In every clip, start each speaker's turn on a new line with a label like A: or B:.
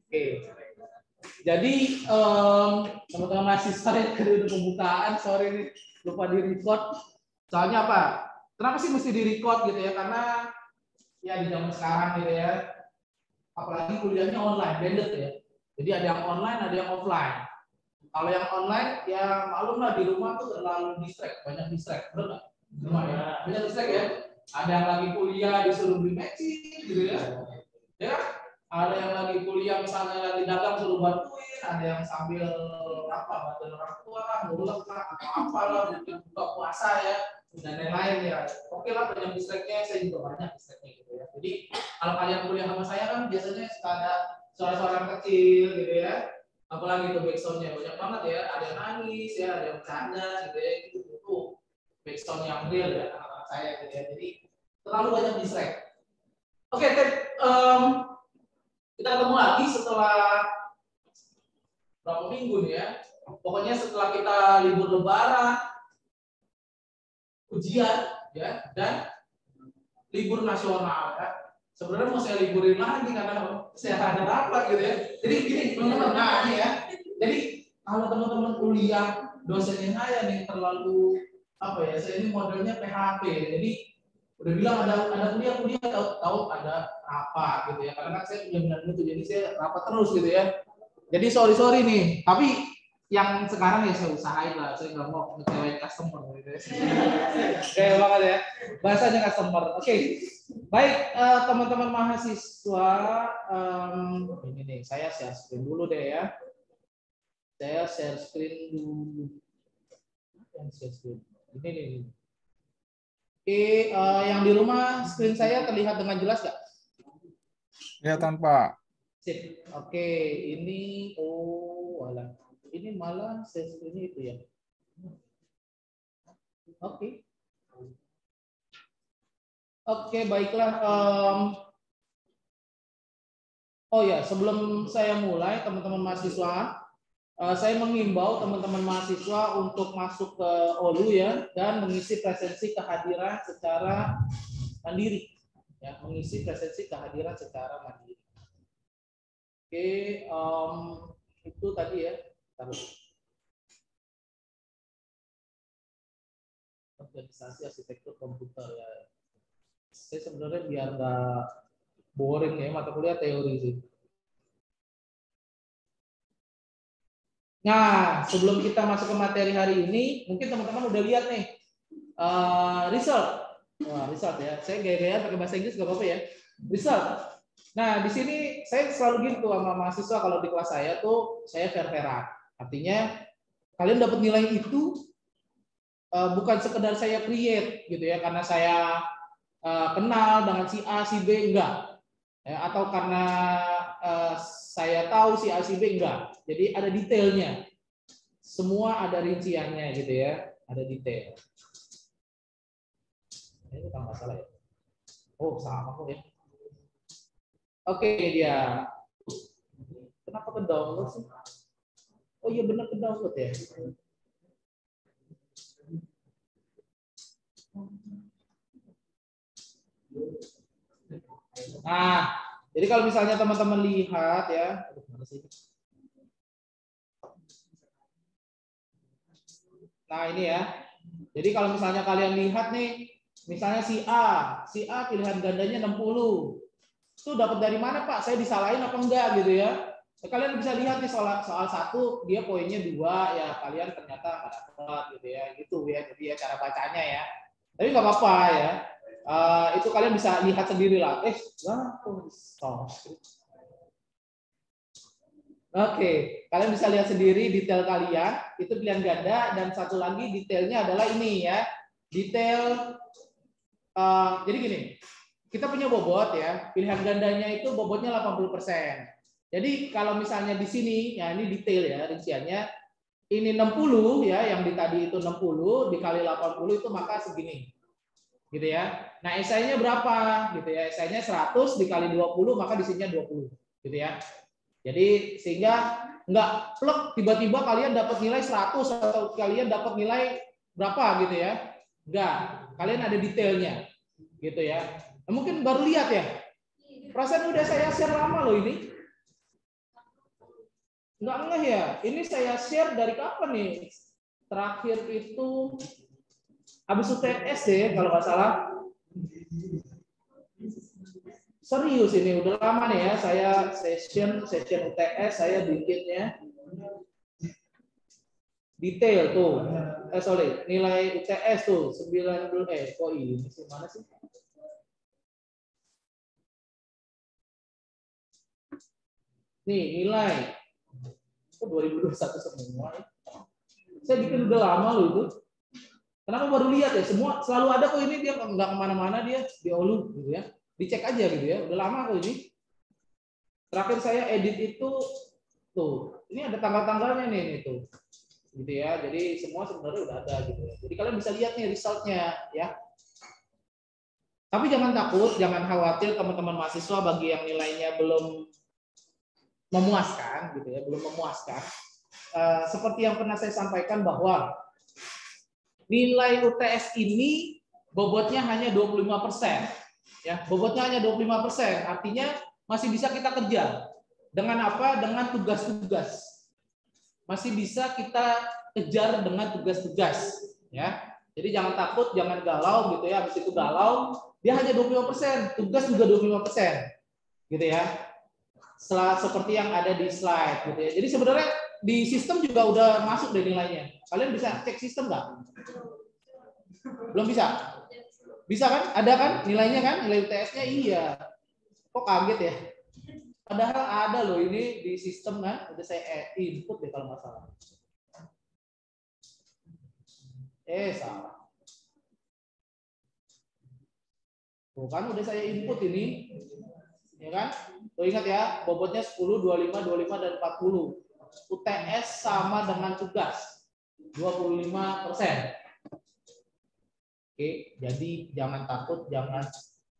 A: Oke. Jadi teman-teman mahasiswa yang tadi udah pembukaan, sorry nih lupa di record. Soalnya apa? Kenapa sih mesti di record gitu ya? Karena ya di zaman sekarang gitu ya, apalagi kuliahnya online, blended ya. Jadi ada yang online, ada yang offline. Kalau yang online ya maklum lah, di rumah tuh terlalu distract, banyak distract, benar nggak? Rumah ya, banyak distract ya. Ada yang lagi kuliah disuruh beli matching gitu ya. Ya, ada yang lagi kuliah misalnya lagi dagang suruh bantuin, ada yang sambil apa bantuin orang tua, ngulek lah, atau apalah, mungkin buka puasa ya, dan lain-lain ya. Oke lah, banyak distractnya, saya juga banyak distractnya gitu ya. Jadi kalau kalian kuliah sama saya kan biasanya suka ada suara-suara yang kecil gitu ya, apalagi itu backsoundnya banyak banget ya, ada yang nangis ya, ada yang bercanda gitu ya, itu backsound yang real ya anak-anak saya gitu ya. Jadi terlalu banyak distract. Oke, kita ketemu lagi setelah berapa minggu nih ya. Pokoknya setelah kita libur lebaran, ujian ya, dan libur nasional ya. Sebenarnya mau saya liburin lagi karena saya ada rapat gitu ya. Jadi gini teman-teman, nah ini ya. Jadi kalau teman-teman kuliah dosennya saya nih terlalu apa ya? Saya ini modelnya PHP. Jadi udah bilang ada kuliah tahu ada rapat gitu ya. Karena kan saya punya minat itu, jadi saya rapat terus gitu ya. Jadi sorry nih, tapi yang sekarang ya saya usahain lah, saya nggak mau ngecewain customer gitu ya. Kayak banget ya, bahasanya customer. Oke, baik teman-teman mahasiswa, ini nih saya share screen dulu deh ya. Saya share screen dulu. Yang share screen. Ini nih. Oke, yang di rumah screen saya terlihat dengan jelas nggak?
B: Ya, tanpa.
A: Sip. Oke, ini alah. Ini malah share screen itu ya. Oke. Oke, baiklah. Oh ya, sebelum saya mulai, teman-teman mahasiswa, saya mengimbau teman-teman mahasiswa untuk masuk ke OLU ya dan mengisi presensi kehadiran secara mandiri. Ya, mengisi presensi kehadiran secara mandiri. Oke, itu tadi ya. Organisasi arsitektur komputer ya. Saya sebenarnya biar nggak boring ya mata kuliah teori sih. Nah, sebelum kita masuk ke materi hari ini, mungkin teman-teman udah lihat nih result. Wah, result ya. Saya gaya-gaya pakai bahasa Inggris nggak apa-apa ya. Result. Nah, di sini saya selalu gitu sama mahasiswa kalau di kelas saya tuh saya fair-fairan. Artinya kalian dapat nilai itu bukan sekedar saya create gitu ya karena saya kenal dengan si A, si B, enggak. Ya, atau karena saya tahu si A, si B, enggak. Jadi ada detailnya. Semua ada rinciannya gitu ya. Ada detail. Ini tak masalah ya. Oh, sama kok ya. Oke, dia. Kenapa ke download sih? Oh iya benar ke download ya. Nah, jadi kalau misalnya teman-teman lihat ya, nah ini ya. Jadi kalau misalnya kalian lihat nih, misalnya si A pilihan gandanya 60. Itu dapat dari mana Pak? Saya disalahin apa enggak gitu ya? Kalian bisa lihat nih soal satu dia poinnya 2 ya, kalian ternyata nggak dapat gitu ya, gitu ya. Jadi ya cara bacanya ya. Tapi nggak apa-apa ya. Itu kalian bisa lihat sendiri lah. Oke, kalian bisa lihat sendiri detail kalian. Itu pilihan ganda dan satu lagi detailnya adalah ini ya. Detail. Jadi gini, kita punya bobot ya. Pilihan gandanya itu bobotnya 80%. Jadi kalau misalnya di sini, ya ini detail ya rinciannya. Ini 60 ya, yang di tadi itu 60 dikali 80 itu maka segini. Gitu ya. Nah, esainya berapa? Gitu ya. Esainya 100 dikali 20 maka di sininya 20. Gitu ya. Jadi sehingga nggak plek tiba-tiba kalian dapat nilai 100 atau kalian dapat nilai berapa gitu ya. Enggak. Kalian ada detailnya. Gitu ya. Nah, mungkin baru lihat ya. Perasaan udah saya share lama loh ini. Nggak ngeh ya. Ini saya share dari kapan nih? Terakhir itu habis UTS deh kalau nggak salah. Serius ini udah lama nih ya. Saya session UTS saya bikinnya detail tuh. Sorry, nilai UTS tuh 90 kok ini sih mana sih? Nih, nilai. Kok 2021 semua ya? Saya bikin udah lama loh itu. Kenapa baru lihat ya? Semua selalu ada kok ini, dia nggak kemana-mana, dia di Olu gitu ya. Dicek aja gitu ya. Udah lama kok ini. Terakhir saya edit itu tuh. Ini ada tanggal-tanggalnya nih tuh. Gitu ya. Jadi semua sebenarnya udah ada gitu ya. Jadi kalian bisa lihat nih resultnya ya. Tapi jangan takut, jangan khawatir teman-teman mahasiswa bagi yang nilainya belum memuaskan gitu ya, belum memuaskan. Seperti yang pernah saya sampaikan bahwa nilai UTS ini bobotnya hanya 25%. Ya, bobotnya hanya 25%, artinya masih bisa kita kejar. Dengan apa? Dengan tugas-tugas. Masih bisa kita kejar dengan tugas-tugas, ya. Jadi jangan takut, jangan galau gitu ya. Habis itu galau, dia hanya 25%, tugas juga 25%. Gitu ya. Seperti yang ada di slide gitu ya. Jadi sebenarnya di sistem juga udah masuk deh nilainya. Kalian bisa cek sistem nggak? Belum bisa? Bisa kan? Ada kan nilainya kan? Nilai UTS-nya iya. Kok kaget ya? Padahal ada loh ini di sistem kan. Udah saya input deh kalau nggak salah. Salah. Tuh kan udah saya input ini. Ya kan? Tuh ingat ya, bobotnya 10, 25, 25 dan 40. UTS sama dengan tugas 25%. Oke, jadi jangan takut, jangan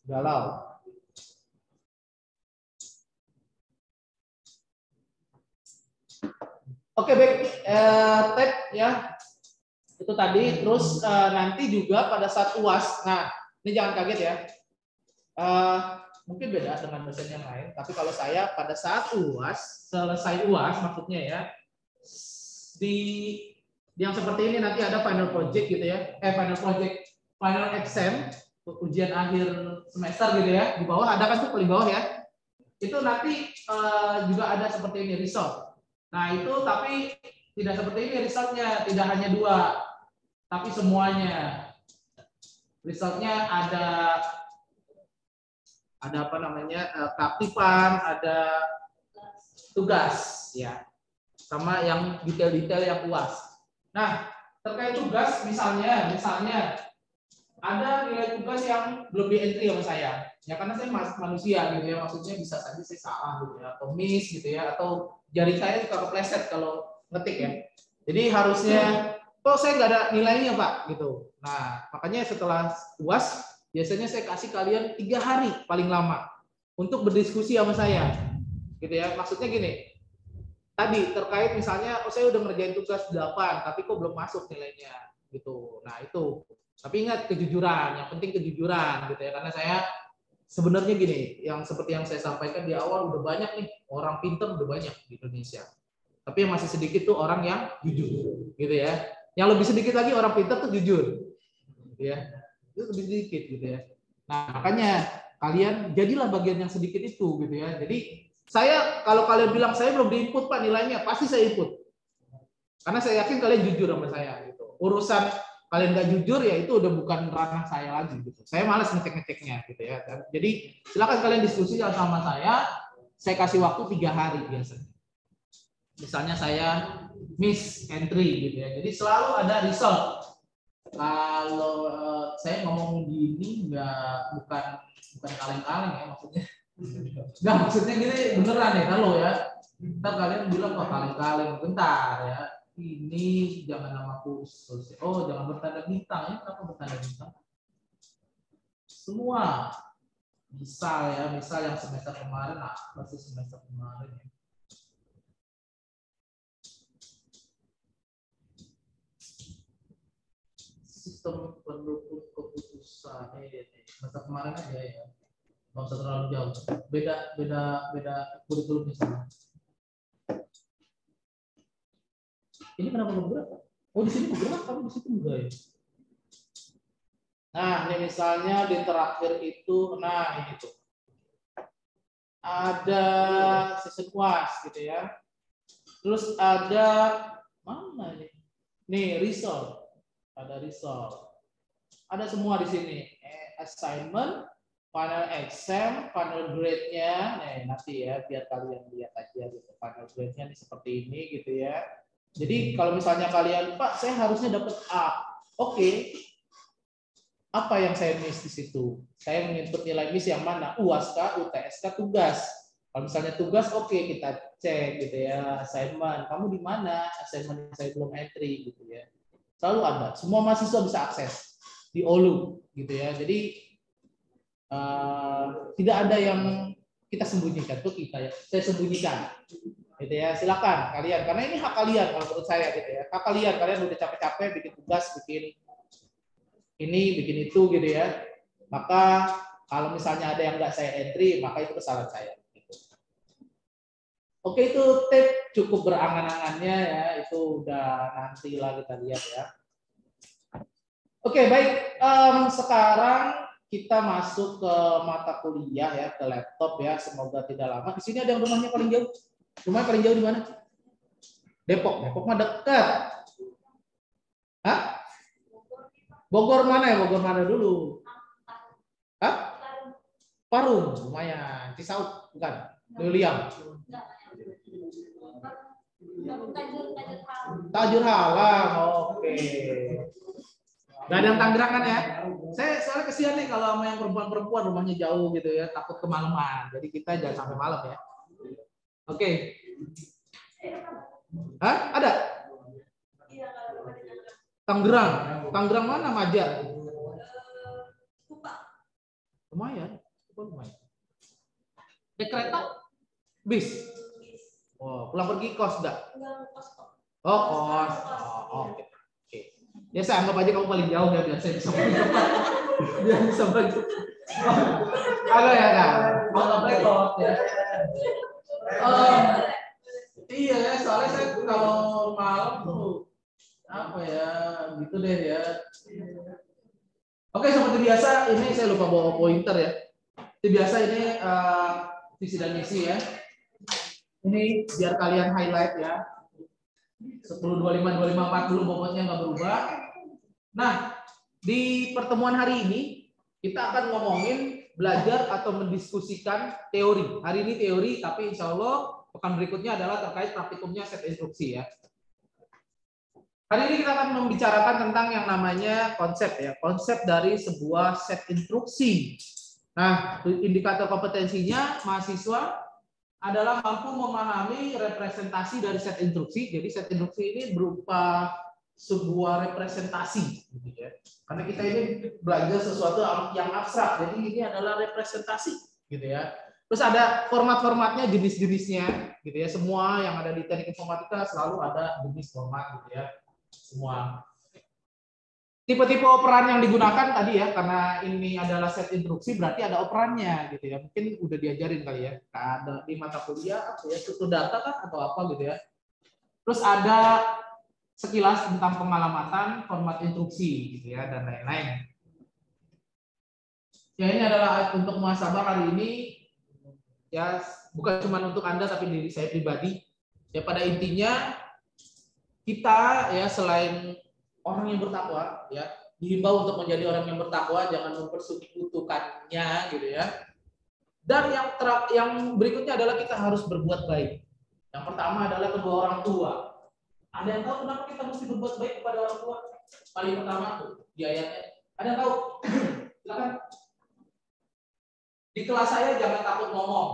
A: galau. Oke, baik. Tab ya. Itu tadi. Terus nanti juga pada saat UAS. Nah, ini jangan kaget ya. Mungkin beda dengan dosen yang lain. Tapi kalau saya pada saat UAS, selesai UAS maksudnya ya, di yang seperti ini nanti ada final project gitu ya. Final exam, ujian akhir semester gitu ya. Di bawah ada kan tuh paling bawah ya. Itu nanti juga ada seperti ini result. Nah itu tapi tidak seperti ini resultnya, tidak hanya 2, tapi semuanya. Resultnya ada apa namanya keaktifan, ada tugas ya, sama yang detail-detail yang UAS. Nah terkait tugas misalnya ada nilai tugas yang belum di entry sama saya. Ya karena saya manusia gitu ya, maksudnya bisa saja saya salah gitu ya, atau miss gitu ya, atau jari saya suka kepleset kalau ngetik ya. Jadi harusnya, kok saya nggak ada nilainya Pak gitu. Nah makanya setelah UAS biasanya saya kasih kalian 3 hari paling lama untuk berdiskusi sama saya, gitu ya. Maksudnya gini, tadi terkait misalnya, saya udah ngerjain tugas 8, tapi kok belum masuk nilainya, gitu. Nah itu. Tapi ingat kejujuran, yang penting kejujuran gitu ya, karena saya sebenarnya gini, yang seperti yang saya sampaikan di awal udah banyak nih orang pintar udah banyak di Indonesia. Tapi yang masih sedikit tuh orang yang jujur, gitu ya. Yang lebih sedikit lagi orang pintar tuh jujur, gitu ya. Itu lebih sedikit gitu ya. Nah makanya kalian jadilah bagian yang sedikit itu gitu ya. Jadi saya kalau kalian bilang saya belum diinput Pak nilainya, pasti saya input. Karena saya yakin kalian jujur sama saya gitu. Urusan kalian nggak jujur ya itu udah bukan ranah saya lagi gitu. Saya malas ngecek-ngeceknya gitu ya. Jadi silakan kalian diskusi sama saya kasih waktu 3 hari biasanya. Misalnya saya miss entry gitu ya. Jadi selalu ada result. Kalau saya ngomong gini bukan kaleng-kaleng ya maksudnya. Nggak maksudnya gini beneran ya kalau ya. Ntar kalian bilang kok kaleng-kaleng, bentar ya. Ini jangan nama khusus. Oh, jangan bertanda bintang ya. Kenapa bertanda bintang? Semua. Misal yang semester kemarin, masih semester kemarin ya. Sistem pendukung keputusan. Semester kemarin aja ya. Nggak usah terlalu jauh. Beda kurikulumnya sama. Ini kenapa nggak bergerak? Oh, di sini bergerak, tapi di situ enggak ya. Nah, ini misalnya di terakhir itu, nah ini tuh. Ada season was gitu ya. Terus ada mana ini? Nih, result. Ada result. Ada semua di sini. Assignment, final exam, final grade-nya. Nih, nanti ya biar kalian lihat aja gitu. Final grade-nya nih seperti ini gitu ya. Jadi kalau misalnya kalian, Pak, saya harusnya dapat A. Oke. Apa yang saya miss di situ? Saya menginput nilai miss yang mana? UAS kah, UTS kah, tugas. Kalau misalnya tugas, oke, kita cek gitu ya. Assignment, kamu di mana? Assignment saya belum entry gitu ya. Selalu ada. Semua mahasiswa bisa akses di OLU gitu ya. Jadi tidak ada yang kita sembunyikan. Itu kita ya. Saya sembunyikan. Gitu ya. Silakan kalian, karena ini hak kalian kalau menurut saya gitu ya. Hak kalian udah capek-capek bikin tugas, bikin ini, bikin itu gitu ya. Maka kalau misalnya ada yang nggak saya entry, maka itu kesalahan saya. Gitu. Oke, itu tab cukup berangan-angannya ya. Itu udah nantilah kita lihat ya. Oke, baik. Sekarang kita masuk ke mata kuliah ya, ke laptop ya. Semoga tidak lama. Di sini ada yang rumahnya paling jauh. Rumahnya paling jauh di mana? Depok. Depok mah dekat. Hah? Bogor mana ya? Bogor mana dulu? Hah? Parung, lumayan. Cisauk, bukan? Leuliang. Tajur Halang, oke. Gak ada yang Tangerang kan ya? Saya soalnya kesian nih kalau sama yang perempuan-perempuan rumahnya jauh gitu ya, takut kemalaman. Jadi kita jangan sampai malam ya. Oke. Hah? Ada? Tangerang. Tangerang mana, Maja? Lumayan. Lumayan. Naik kereta? Bis? Oh, pulang pergi kos enggak? Oh, kos. Oh, oke. Oke. Ya saya anggap aja kamu paling jauh ya, biar saya bisa bantu. Biar bisa bantu. Ada ya kan? Mau rekod ya. Iya ya, soalnya saya kalau malam tuh apa ya, gitu deh ya. Oke, seperti biasa ini saya lupa bawa pointer ya. Seperti biasa ini visi dan misi ya. Ini biar kalian highlight ya. 10, 25, 25, 40 bobotnya nggak berubah. Nah, di pertemuan hari ini kita akan ngomongin belajar atau mendiskusikan teori. Hari ini teori, tapi insya Allah pekan berikutnya adalah terkait praktikumnya set instruksi ya. Hari ini kita akan membicarakan tentang yang namanya konsep ya, konsep dari sebuah set instruksi. Nah, indikator kompetensinya mahasiswa adalah mampu memahami representasi dari set instruksi. Jadi set instruksi ini berupa sebuah representasi, gitu ya. Karena kita ini belajar sesuatu yang abstrak, jadi ini adalah representasi, gitu ya. Terus ada format-formatnya, jenis-jenisnya, gitu ya. Semua yang ada di teknik informatika selalu ada jenis format, gitu ya. Semua. Tipe-tipe operan yang digunakan tadi ya, karena ini adalah set instruksi berarti ada operannya gitu ya. Mungkin udah diajarin kali ya. Ada di mata kuliah apa ya, struktur data kan atau apa gitu ya. Terus ada sekilas tentang pengalamatan format instruksi gitu ya dan lain-lain. Ya ini adalah untuk muhasabah kali ini ya, bukan cuma untuk Anda tapi diri saya pribadi. Ya pada intinya kita ya yang orang yang bertakwa ya dihimbau untuk menjadi orang yang bertakwa, jangan mempersekutukannya gitu ya. Dan yang berikutnya adalah kita harus berbuat baik. Yang pertama adalah kedua orang tua. Ada yang tahu kenapa kita mesti berbuat baik kepada orang tua? Paling pertama tuh di ayatnya. Ada yang tahu? Silakan. Di kelas saya jangan takut ngomong.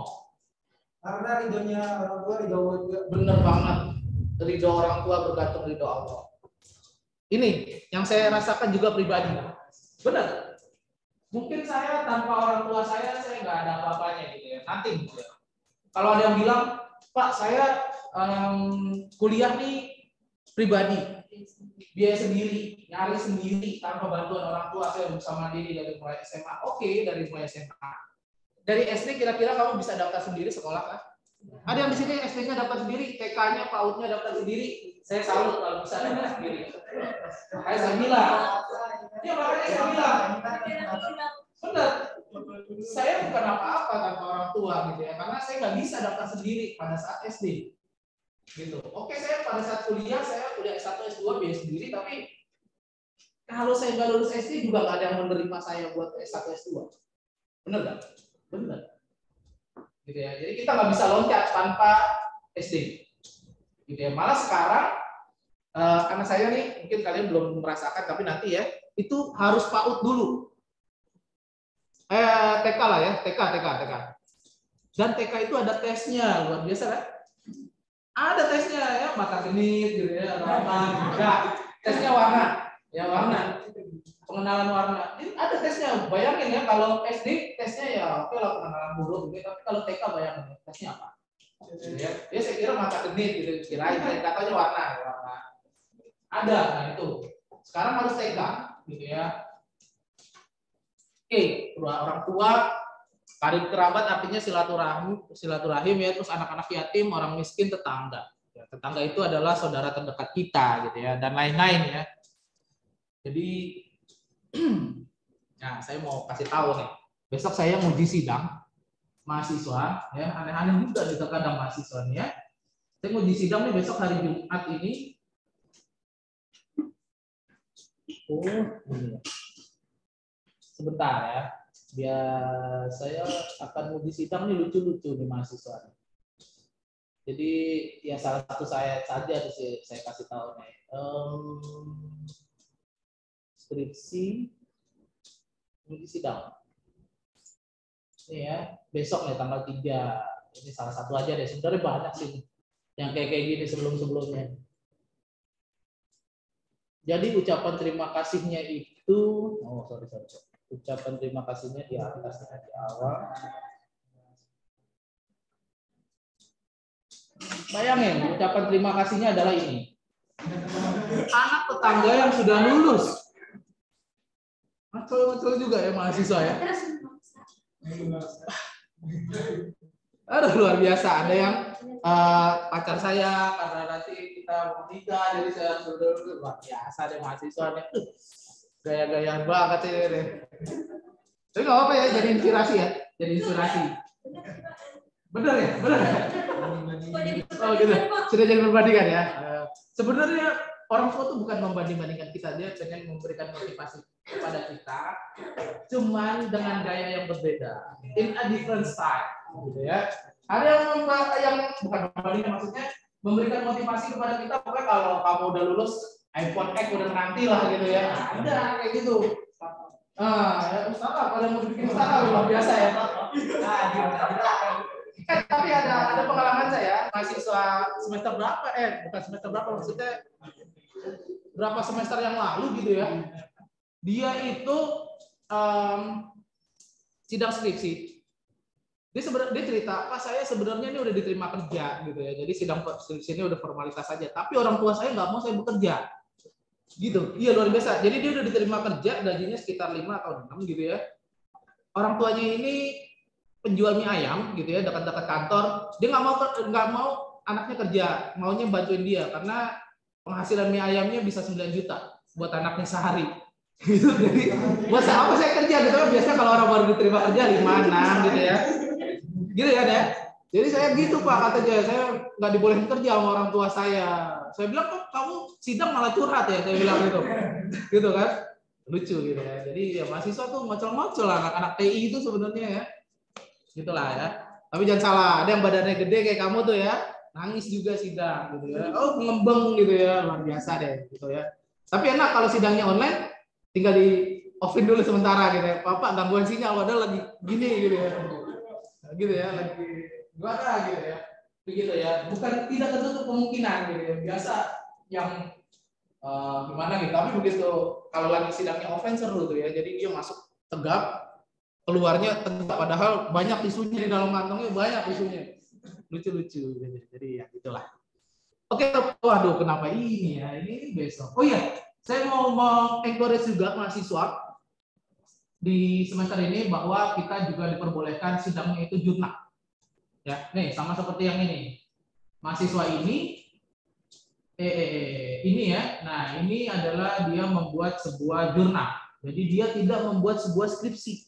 A: Karena ridhonya orang tua ridho. Bener banget. Ridho orang tua bergantung ridho Allah. Ini yang saya rasakan juga pribadi. Benar. Mungkin saya tanpa orang tua saya nggak ada apa-apanya gitu ya. Nanti gitu ya. Kalau ada yang bilang, Pak saya kuliah nih pribadi, biaya sendiri, nyari sendiri tanpa bantuan orang tua, saya bisa mandiri dari mulai SMA. Oke, dari mulai SMA. dari SD kira-kira kamu bisa daftar sendiri sekolah kan? Ada yang di sini SD-nya daftar sendiri, TK-nya, PAUD-nya daftar sendiri. Saya salut kalau bisa daftar sendiri. Kayak saya bilang. Ya makanya saya bilang. Benar. Saya bukan apa-apa tanpa orang tua gitu ya, karena saya nggak bisa daftar sendiri pada saat SD. Gitu. Oke, saya pada saat kuliah S1, S2 biaya sendiri, tapi kalau saya nggak lulus SD juga nggak ada yang menerima saya buat S1, S2. Benar nggak? Benar. Gitu ya. Jadi kita nggak bisa loncat tanpa SD. Gitu ya. Malah sekarang karena saya nih mungkin kalian belum merasakan, tapi nanti ya itu harus PAUD dulu. TK lah ya, TK. Dan TK itu ada tesnya, luar biasa kan? Ada tesnya ya, mata genit gitu ya, atau apa? Enggak. Tesnya warna, ya warna. Pengenalan warna. Ini ada tesnya. Bayangin ya kalau SD tesnya ya oke lah pengenalan huruf gitu, tapi kalau TK bayangin tesnya apa? Ya, dia saya kira mata genit gitu, kirain katanya warna. Ada, nah itu. Sekarang harus TK gitu ya. Oke, orang tua, karib kerabat artinya silaturahim ya, terus anak-anak yatim, orang miskin, tetangga. Ya, tetangga itu adalah saudara terdekat kita gitu ya, dan lain-lain ya. Jadi nah, saya mau kasih tahu nih. Besok saya nguji sidang mahasiswa ya, aneh-aneh juga nih terkadang mahasiswa nih ya. Saya nguji sidang nih besok hari Jumat ini. Sebentar ya. Biar saya akan nguji sidang nih lucu-lucu nih mahasiswa. Jadi ya salah satu saya saja saya kasih tahu nih. Skripsi nguji sidang. Ini ya, besok nih tanggal 3. Ini salah satu aja deh. Sebenarnya banyak sih yang kayak gini sebelum-sebelumnya. Jadi ucapan terima kasihnya itu, sorry. Ucapan terima kasihnya di atas di awal. Bayangin, ucapan terima kasihnya adalah ini. Anak tetangga yang sudah lulus. Macul juga ya mahasiswa ya. Aduh, luar biasa. Ada yang pacar saya karena nanti kita mau nikah, jadi saya sudah luar biasa deh mahasiswa nih. Gaya-gaya banget ini deh. Tapi nggak apa-apa ya, jadi inspirasi ya, jadi inspirasi. Benar ya, benar. Oh gitu. Sudah jadi perbandingan ya. Sebenarnya orang tua tuh bukan membanding-bandingkan kita, dia pengen memberikan motivasi kepada kita, cuman dengan gaya yang berbeda, in a different style, gitu ya. Ada yang bukan membandingkan, maksudnya memberikan motivasi kepada kita, pokoknya kalau kamu udah lulus iPhone X udah menanti lah gitu ya. Ada kayak gitu. Ya Ustaz, kalau mau bikin Ustaz luar biasa ya. Tapi ada pengalaman saya mahasiswa semester berapa bukan semester berapa, maksudnya berapa semester yang lalu gitu ya. Dia itu sidang skripsi. Dia cerita, Pak saya sebenarnya ini udah diterima kerja gitu ya. Jadi sidang skripsi ini udah formalitas saja. Tapi orang tua saya nggak mau saya bekerja. Gitu. Iya luar biasa. Jadi dia udah diterima kerja, gajinya sekitar 5 atau 6 gitu ya. Orang tuanya ini penjual mie ayam gitu ya, dekat-dekat kantor. Dia nggak mau anaknya kerja, maunya bantuin dia karena penghasilan mie ayamnya bisa 9 juta buat anaknya sehari. Gitu. Jadi buat apa saya kerja gitu kan, biasanya kalau orang baru diterima kerja 5-6 gitu ya. Gitu ya deh. Jadi saya gitu Pak, katanya saya nggak dibolehin kerja sama orang tua saya. Saya bilang kok kamu sidang malah curhat ya, saya bilang gitu. Gitu kan. Lucu gitu ya. Jadi ya mahasiswa tuh ngocol-ngocol anak-anak TI itu sebenarnya ya. Gitulah ya. Tapi jangan salah, ada yang badannya gede kayak kamu tuh ya, nangis juga sidang gitu ya. Oh, ngembeng gitu ya, luar biasa deh gitu ya. Tapi enak kalau sidangnya online, tinggal di offin dulu sementara gitu ya. Bapak gangguan sinyal, padahal lagi gini gitu ya. Gitu ya, lagi gimana gitu ya. Begitu ya. Bukan tidak tertutup kemungkinan gitu ya. Biasa yang gimana gitu. Tapi begitu kalau lagi sidangnya offline seru tuh ya. Jadi dia masuk tegap, keluarnya tegak, padahal banyak tisunya di dalam kantongnya, banyak tisunya. Lucu-lucu gitu. Jadi ya gitulah. Oke, waduh kenapa ini ya? Ini besok. Oh iya, saya mau encourage juga mahasiswa. di semester ini bahwa kita juga diperbolehkan sidangnya itu jurnal. Ya, nih sama seperti yang ini. Mahasiswa ini ini ya. Nah, ini adalah dia membuat sebuah jurnal. Jadi dia tidak membuat sebuah skripsi.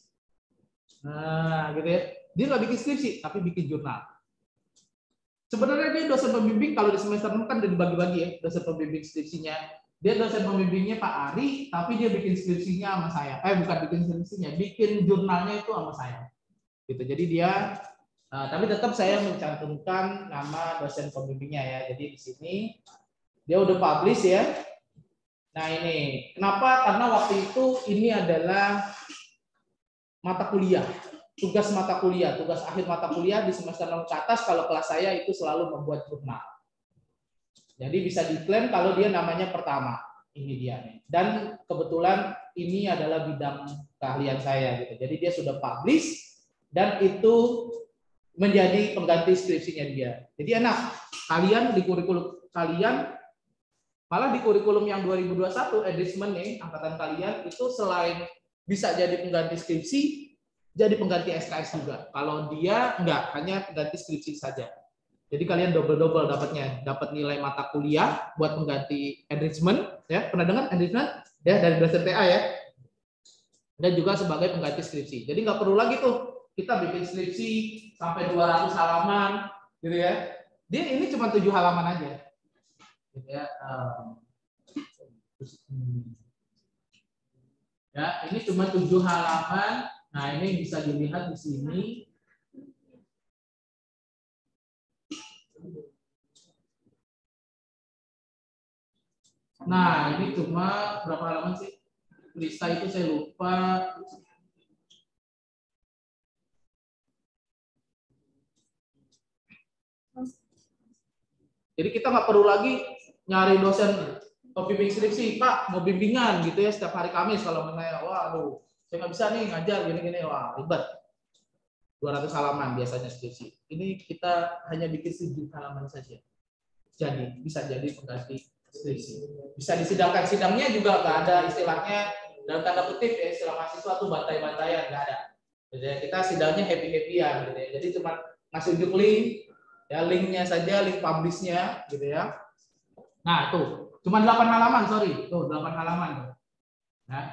A: Nah, gitu ya. Dia nggak bikin skripsi, tapi bikin jurnal. Sebenarnya dia dosen pembimbing, kalau di semester 6 kan udah dibagi-bagi ya, dosen pembimbing skripsinya. Dia dosen pembimbingnya Pak Ari, tapi dia bikin skripsinya sama saya. Bukan bikin skripsinya, bikin jurnalnya itu sama saya. Gitu. Jadi dia, tapi tetap saya mencantumkan nama dosen pembimbingnya ya. Jadi di sini dia udah publish ya. Nah ini, kenapa? Karena waktu itu ini adalah mata kuliah, tugas mata kuliah, tugas akhir mata kuliah di semester 6 ke atas kalau kelas saya itu selalu membuat jurnal. Jadi bisa diklaim kalau dia namanya pertama. Ini dia nih. Dan kebetulan ini adalah bidang keahlian saya gitu. Jadi dia sudah publish dan itu menjadi pengganti skripsinya dia. Jadi enak. Kalian di kurikulum kalian, malah di kurikulum yang 2021 enrichment nih, angkatan kalian itu selain bisa jadi pengganti skripsi, jadi pengganti SKS juga. Kalau dia enggak, hanya pengganti skripsi saja. Jadi kalian double-double dapatnya, dapat nilai mata kuliah buat pengganti enrichment, ya. Pernah dengar enrichment? Ya, dari dosen TA ya. Dan juga sebagai pengganti skripsi. Jadi nggak perlu lagi tuh kita bikin skripsi sampai 200 halaman, gitu ya. Dia ini cuma 7 halaman aja. Gitu ya. Ya, ini cuma 7 halaman. Nah, ini bisa dilihat di sini. Nah, ini cuma berapa halaman sih? Lista itu saya lupa. Jadi kita nggak perlu lagi nyari dosen pembimbing skripsi, Pak, mau bimbingan gitu ya setiap hari Kamis kalau menanya, wah, aduh, saya nggak bisa nih ngajar gini-gini, wah, ribet. 200 halaman biasanya skripsi. Ini kita hanya bikin 7 halaman saja. Jadi bisa jadi pengganti skripsi. Bisa disidangkan, sidangnya juga nggak ada istilahnya dalam tanda kutip ya, istilah mahasiswa tuh bantai-bantaian, nggak ada. Jadi kita sidangnya happy-happyan gitu ya. Jadi cuma ngasih unjuk link, ya linknya saja, link publishnya gitu ya. Nah tuh cuma 8 halaman, sorry, tuh 8 halaman. Nah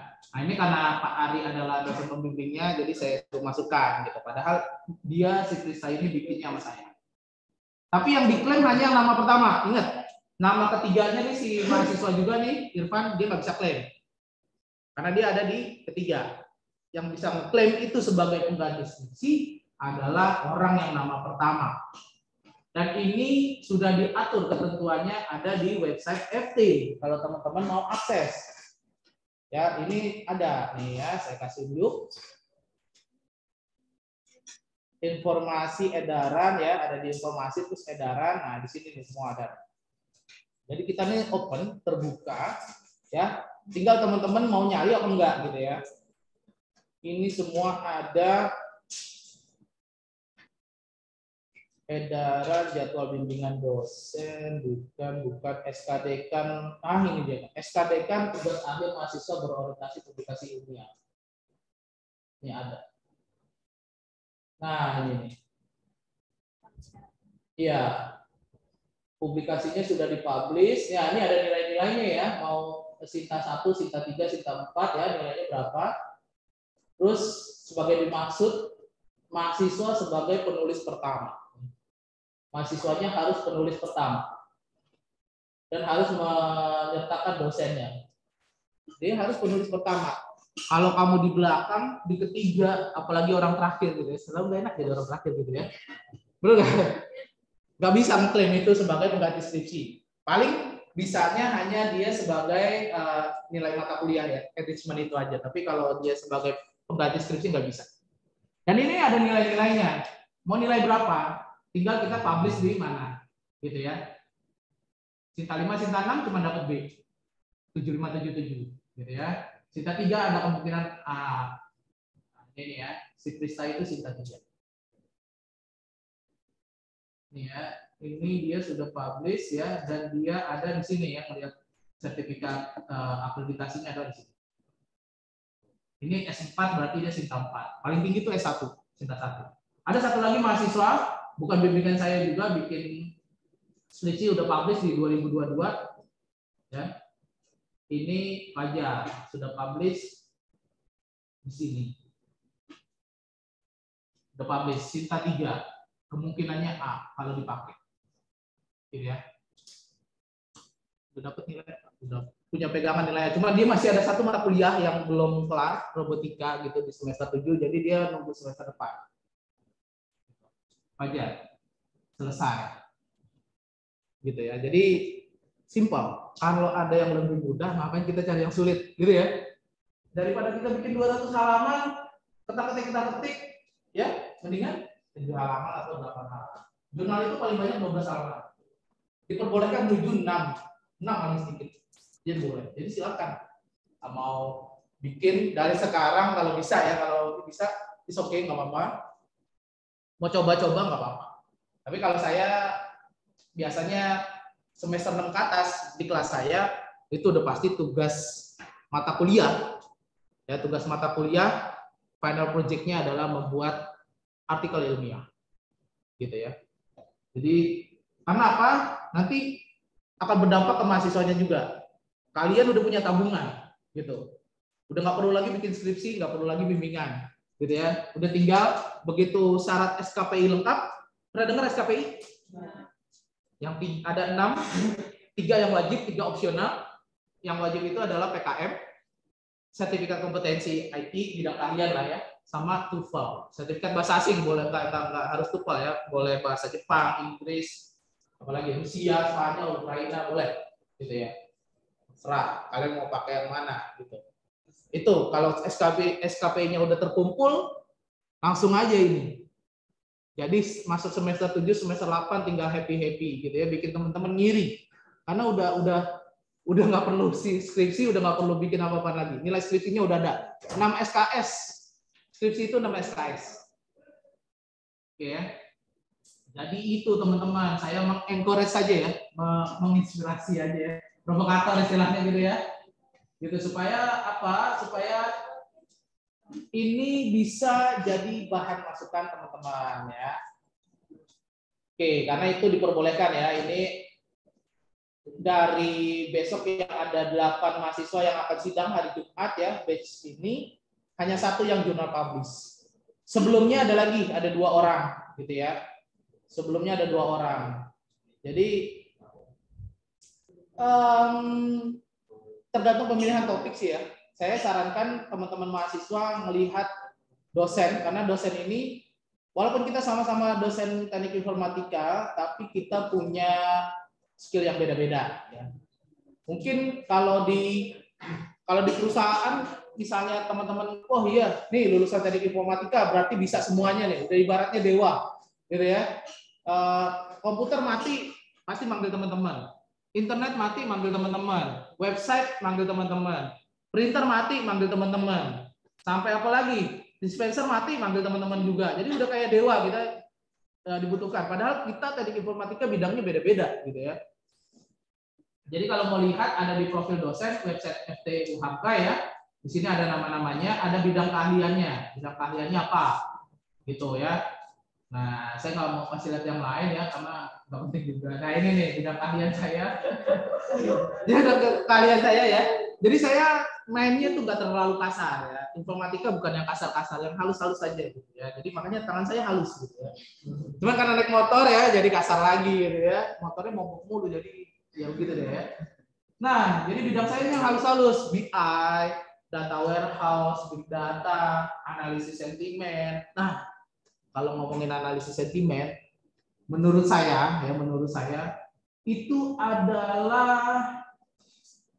A: ini karena Pak Ari adalah dosen pembimbingnya, jadi saya tuh masukkan gitu. Padahal dia si Krista ini bikinnya sama saya. Tapi yang diklaim hanya nama pertama. Ingat, nama ketiganya nih si mahasiswa juga nih, Irfan, dia nggak bisa klaim. Karena dia ada di ketiga. Yang bisa mengklaim itu sebagai pengganti skripsi adalah orang yang nama pertama. Dan ini sudah diatur ketentuannya ada di website FT. Kalau teman-teman mau akses. Ya, ini ada nih ya, saya kasih dulu. Informasi edaran ya, ada di informasi terus edaran. Nah, di sini nih semua ada. Jadi kita nih open, terbuka ya. Tinggal teman-teman mau nyari apa enggak gitu ya. Ini semua ada edaran jadwal bimbingan dosen, bukan SKD kan. Ini dia. SKD kan tugas akhir mahasiswa berorientasi publikasi ilmiah. Ini ada. Nah, ini nih. Iya. Publikasinya sudah dipublish. Ya, ini ada nilai-nilainya ya. Mau Sinta 1, Sinta 3, Sinta 4 ya, nilainya berapa. Terus sebagai dimaksud mahasiswa sebagai penulis pertama. Mahasiswanya harus penulis pertama. Dan harus menyertakan dosennya. Dia harus penulis pertama. Kalau kamu di belakang, di ketiga, apalagi orang terakhir gitu ya. Selalu gak enak jadi orang terakhir gitu ya. Betul nggak? Nggak bisa mengklaim itu sebagai pengganti skripsi. Paling bisanya hanya dia sebagai nilai mata kuliah ya, enrichment itu aja. Tapi kalau dia sebagai pengganti skripsi nggak bisa. Dan ini ada nilai-nilainya. Mau nilai berapa? Tinggal kita publish di mana, gitu ya. Sinta 5, Sinta 6 cuma dapat B. 7577, gitu ya. Sinta 3 ada kemungkinan A. Ini ya, si Krista itu Sinta 3. Ini ya, ini dia sudah publish ya, dan dia ada di sini ya, melihat sertifikat akreditasinya ada di sini. Ini S4 berarti dia Sinta 4. Paling tinggi itu S1, Sinta 1. Ada satu lagi mahasiswa, bukan bimbingan saya juga, bikin skripsi udah publish di 2022. Ya. Ini Fajar sudah publish di sini. Udah publish Sinta 3. Kemungkinannya A kalau dipakai. Gitu ya. Udah dapat nilai, udah punya pegangan nilainya. Cuma dia masih ada satu mata kuliah yang belum kelar, robotika gitu di semester 7, jadi dia nunggu semester depan. Fajar selesai. Gitu ya. Jadi simpel. Kalau ada yang lebih mudah, ngapain kita cari yang sulit, gitu ya? Daripada kita bikin 200 halaman, kita ketik, ya, mendingan 7 halaman atau 8 halaman. Jurnal itu paling banyak 12 halaman. Diperbolehkan 7, 6 paling sedikit. Jadi boleh. Jadi silakan. Mau bikin dari sekarang kalau bisa ya, kalau bisa, is okay, nggak apa-apa. Mau coba-coba nggak apa-apa. Tapi kalau saya biasanya semester 6 ke atas di kelas saya itu udah pasti tugas mata kuliah. Ya, tugas mata kuliah final project-nya adalah membuat artikel ilmiah. Gitu ya. Jadi karena apa? Nanti akan berdampak ke mahasiswanya juga. Kalian udah punya tabungan, gitu. Udah nggak perlu lagi bikin skripsi, nggak perlu lagi bimbingan, gitu ya. Udah tinggal begitu syarat SKPI lengkap. Pernah dengar SKPI? Yang ada 6, 3 yang wajib, 3 opsional. Yang wajib itu adalah PKM, sertifikat kompetensi IT bidang kalian lah ya, sama TOEFL, sertifikat bahasa asing, boleh nggak harus TOEFL ya, boleh bahasa Jepang, Inggris, apalagi Rusia, Spanyol, Ukraina, boleh, gitu ya. Serah kalian mau pakai yang mana, gitu. Itu kalau SKP-nya udah terkumpul, langsung aja ini. Jadi masuk semester 7, semester 8 tinggal happy gitu ya, bikin teman-teman ngiri. Karena udah nggak perlu skripsi, udah nggak perlu bikin apa-apa lagi. Nilai skripsinya udah ada. 6 SKS. Skripsi itu 6 SKS. Oke ya. Jadi itu teman-teman, saya mengencourage saja ya, menginspirasi aja ya. Provokator istilahnya gitu ya. Gitu supaya apa? Supaya ini bisa jadi bahan masukan teman-teman ya. Oke, karena itu diperbolehkan ya. Ini dari besok yang ada 8 mahasiswa yang akan sidang hari Jumat ya, batch ini hanya 1 yang jurnal publish. Sebelumnya ada 2 orang gitu ya. Sebelumnya ada 2 orang. Jadi tergantung pemilihan topik sih ya. Saya sarankan teman-teman mahasiswa melihat dosen, karena dosen ini walaupun kita sama-sama dosen teknik informatika, tapi kita punya skill yang beda-beda. Ya. Mungkin kalau di perusahaan, misalnya teman-teman, oh iya, nih lulusan teknik informatika berarti bisa semuanya nih, udah ibaratnya dewa, gitu ya. Komputer mati, pasti manggil teman-teman. Internet mati, manggil teman-teman. Website, manggil teman-teman. Printer mati, manggil teman-teman. Sampai apa lagi? Dispenser mati, manggil teman-teman juga. Jadi udah kayak dewa kita dibutuhkan. Padahal kita teknik informatika bidangnya beda-beda, gitu ya. Jadi kalau mau lihat ada di profil dosen website FT UHAMKA ya. Di sini ada nama-namanya, ada bidang keahliannya. Bidang keahliannya apa? Gitu ya. Nah, saya nggak mau kasih lihat yang lain ya, karena nggak penting juga. Nah, ini nih bidang keahlian saya. Bidang keahlian saya ya. Jadi saya mainnya tuh nggak terlalu kasar ya. Informatika bukan yang kasar-kasar, yang halus-halus saja gitu ya. Jadi makanya tangan saya halus gitu ya. Cuma karena naik motor ya, jadi kasar lagi gitu ya. Motornya mogok mulu, jadi ya begitu deh ya. Nah, jadi bidang saya yang halus-halus, BI, data warehouse, big data, analisis sentimen. Nah, kalau ngomongin analisis sentimen, menurut saya itu adalah